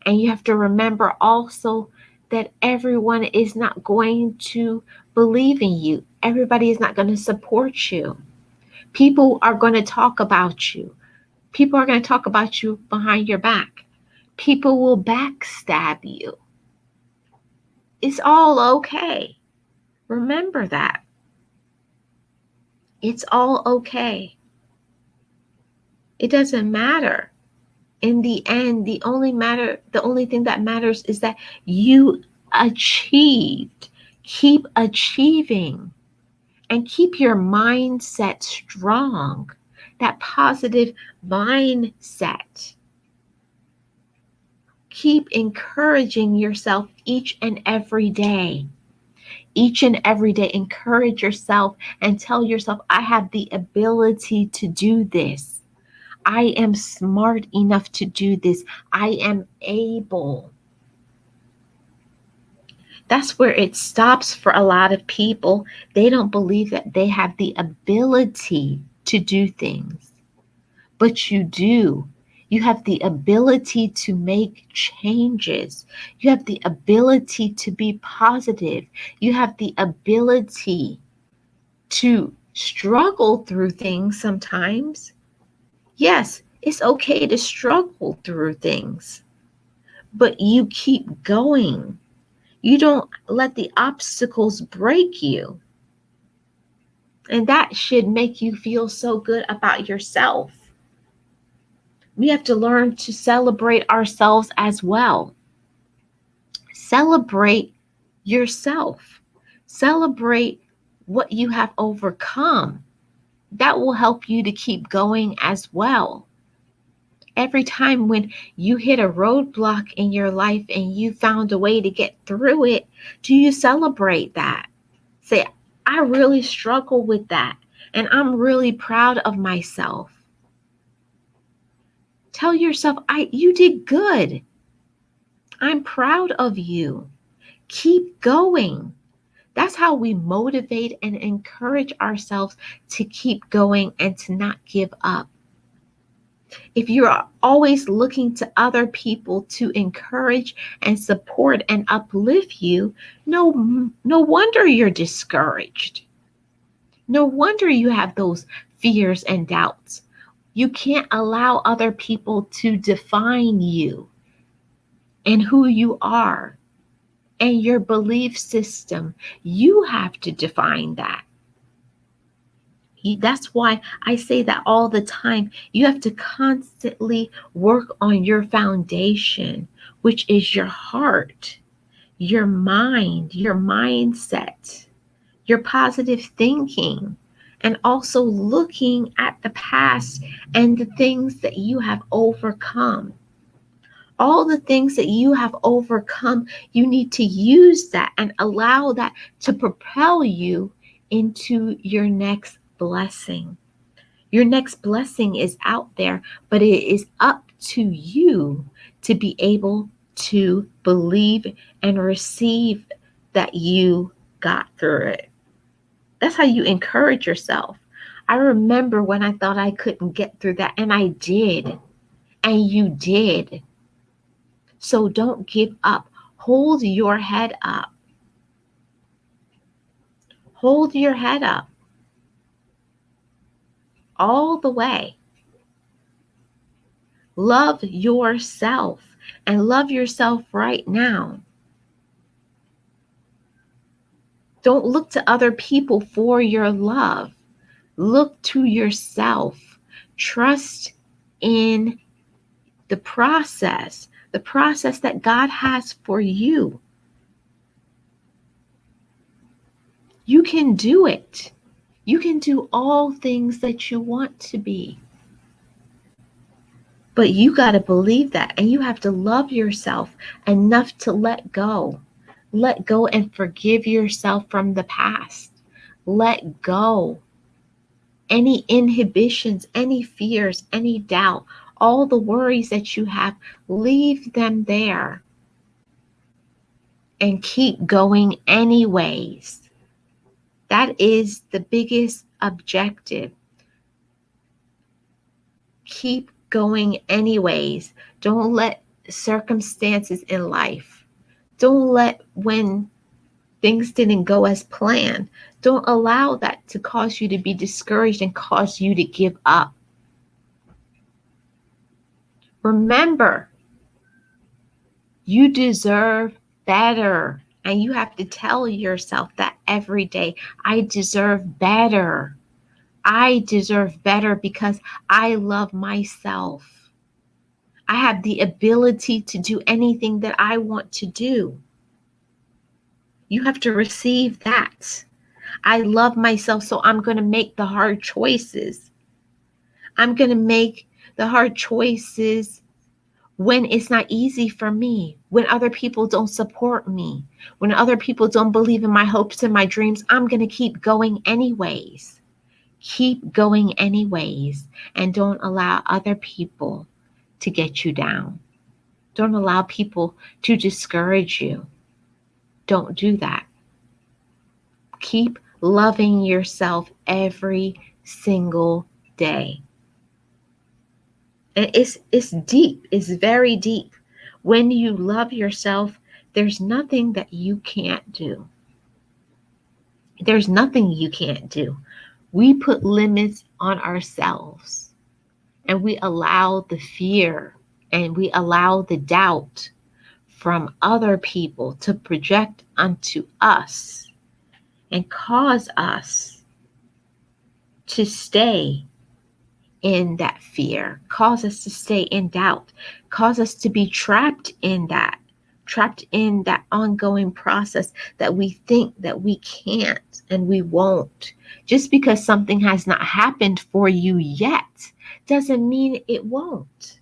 And you have to remember also that everyone is not going to believe in you. Everybody is not going to support you. People are going to talk about you. People are going to talk about you behind your back. People will backstab you. It's all okay. Remember that. It's all okay. It doesn't matter. In the end, the only thing that matters is that you achieved. Keep achieving and keep your mindset strong. That positive mindset. Keep encouraging yourself each and every day. Each and every day, encourage yourself and tell yourself, I have the ability to do this. I am smart enough to do this. I am able. That's where it stops for a lot of people. They don't believe that they have the ability to do things, but you do. You have the ability to make changes. You have the ability to be positive. You have the ability to struggle through things sometimes. Yes, it's okay to struggle through things, but you keep going. You don't let the obstacles break you. And that should make you feel so good about yourself. We have to learn to celebrate ourselves as well. Celebrate yourself. Celebrate what you have overcome. That will help you to keep going as well. Every time when you hit a roadblock in your life and you found a way to get through it, do you celebrate that? Say, I really struggle with that and I'm really proud of myself. Tell yourself, you did good. I'm proud of you. Keep going. That's how we motivate and encourage ourselves to keep going and to not give up. If you're always looking to other people to encourage and support and uplift you, no wonder you're discouraged. No wonder you have those fears and doubts. You can't allow other people to define you and who you are and your belief system. You have to define that. That's why I say that all the time. You have to constantly work on your foundation, which is your heart, your mind, your mindset, your positive thinking, and also looking at the past and the things that you have overcome. All the things that you have overcome, you need to use that and allow that to propel you into your next blessing, Your next blessing is out there, but it is up to you to be able to believe and receive that you got through it. That's how you encourage yourself. I remember when I thought I couldn't get through that, and I did, and you did. So don't give up. Hold your head up. Hold your head up all the way. Love yourself and love yourself right now. Don't look to other people for your love. Look to yourself. Trust in the process that God has for you. You can do it. You can do all things that you want to be. But you got to believe that, and you have to love yourself enough to let go. Let go and forgive yourself from the past. Let go. Any inhibitions, any fears, any doubt, all the worries that you have, leave them there and keep going anyways. That is the biggest objective. Keep going anyways. Don't let circumstances in life, don't let when things didn't go as planned, don't allow that to cause you to be discouraged and cause you to give up. Remember, you deserve better. And you have to tell yourself that every day. I deserve better. I deserve better because I love myself. I have the ability to do anything that I want to do. You have to receive that. I love myself, so I'm going to make the hard choices. I'm going to make the hard choices when it's not easy for me, when other people don't support me, when other people don't believe in my hopes and my dreams. I'm going to keep going anyways. Keep going anyways, and don't allow other people to get you down. Don't allow people to discourage you. Don't do that. Keep loving yourself every single day. And it's deep. It's very deep. When you love yourself, there's nothing that you can't do. There's nothing you can't do. We put limits on ourselves, and we allow the fear and we allow the doubt from other people to project onto us and cause us to stay in that fear, cause us to stay in doubt, cause us to be trapped in that ongoing process that we think that we can't and we won't. Just because something has not happened for you yet doesn't mean it won't.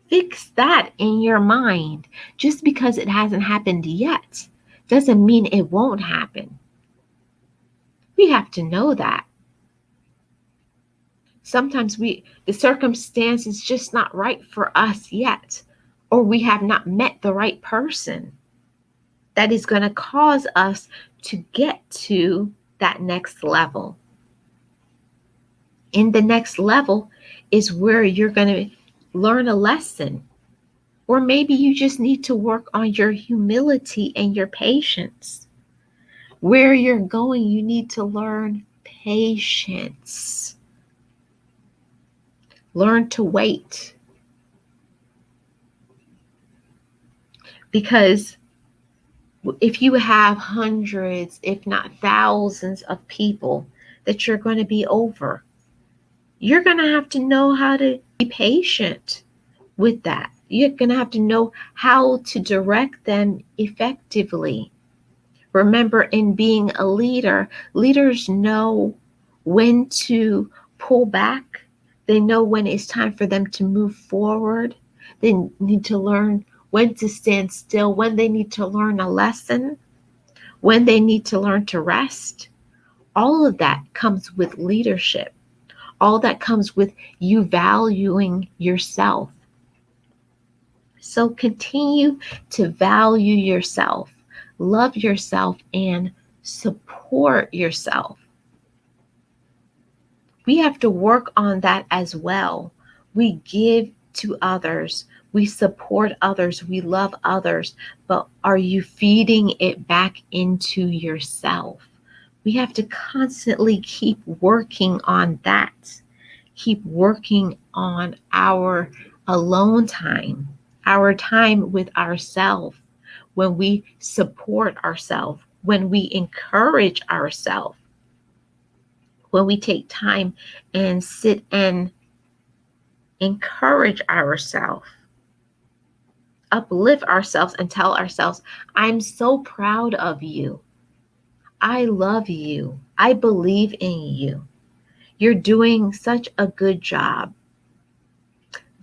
Fix that in your mind. Just because it hasn't happened yet doesn't mean it won't happen. We have to know that. Sometimes the circumstance is just not right for us yet, or we have not met the right person that is going to cause us to get to that next level. In the next level is where you're going to learn a lesson, or maybe you just need to work on your humility and your patience. Where you're going, you need to learn patience. Learn to wait. Because if you have hundreds, if not thousands of people that you're going to be over, you're going to have to know how to be patient with that. You're going to have to know how to direct them effectively. Remember, in being a leader, leaders know when to pull back. They know when it's time for them to move forward. They need to learn when to stand still, when they need to learn a lesson, when they need to learn to rest. All of that comes with leadership. All that comes with you valuing yourself. So continue to value yourself, love yourself, and support yourself. We have to work on that as well. We give to others, we support others, we love others, but are you feeding it back into yourself? We have to constantly keep working on that. Keep working on our alone time, our time with ourselves, when we support ourselves, when we encourage ourselves, when we take time and sit and encourage ourselves, uplift ourselves, and tell ourselves, I'm so proud of you. I love you. I believe in you. You're doing such a good job.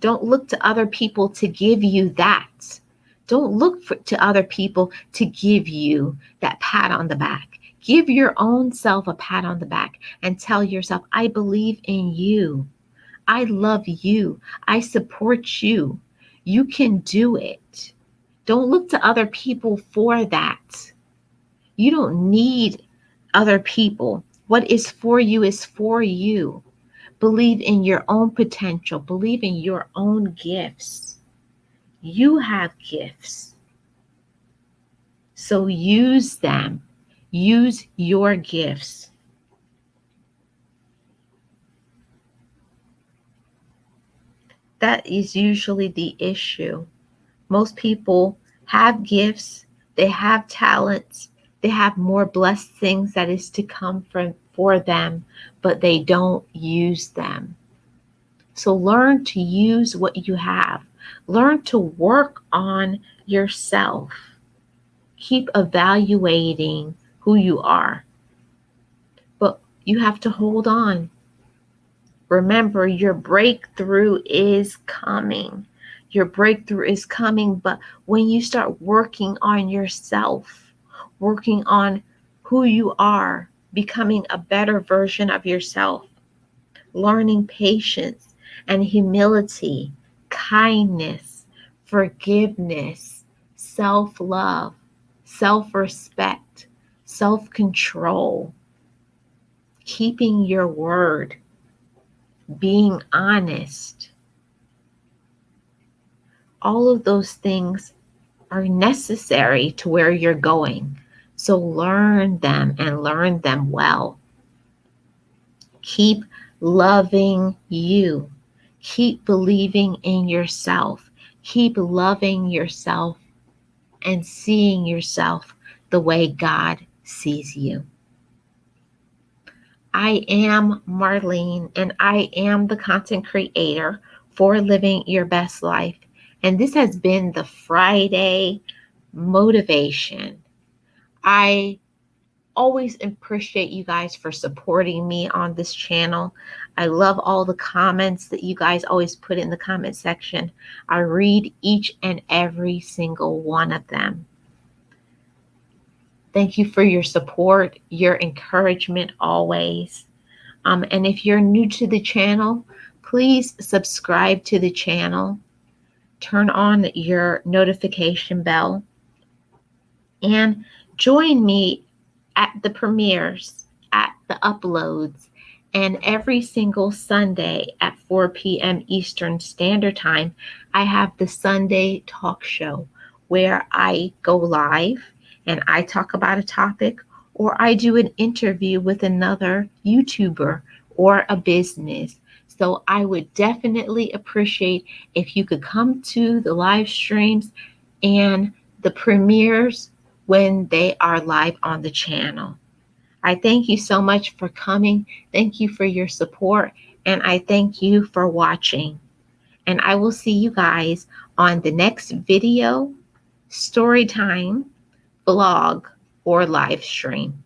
Don't look to other people to give you that. Don't look to other people to give you that pat on the back. Give your own self a pat on the back and tell yourself, I believe in you. I love you. I support you. You can do it. Don't look to other people for that. You don't need other people. What is for you is for you. Believe in your own potential. Believe in your own gifts. You have gifts. So use them. Use your gifts. That is usually the issue. Most people have gifts, they have talents, they have more blessed things that is to come for them, but they don't use them. So learn to use what you have. Learn to work on yourself. Keep evaluating who you are. But you have to hold on. Remember, your breakthrough is coming. Your breakthrough is coming, but when you start working on yourself, working on who you are, becoming a better version of yourself, learning patience and humility, kindness, forgiveness, self-love, self-respect, self-control, keeping your word, being honest. All of those things are necessary to where you're going. So learn them and learn them well. Keep loving you. Keep believing in yourself. Keep loving yourself and seeing yourself the way God sees you. I am Marlene, and I am the content creator for Living Your Best Life. And this has been the Friday motivation. I always appreciate you guys for supporting me on this channel. I love all the comments that you guys always put in the comment section. I read each and every single one of them. Thank you for your support, your encouragement always. And if you're new to the channel, please subscribe to the channel. Turn on your notification bell and join me at the premieres, at the uploads, and every single Sunday at 4 p.m. Eastern Standard Time, I have the Sunday talk show where I go live and I talk about a topic, or I do an interview with another YouTuber or a business. So I would definitely appreciate if you could come to the live streams and the premieres when they are live on the channel. I thank you so much for coming. Thank you for your support. And I thank you for watching. And I will see you guys on the next video, story time, vlog, or live stream.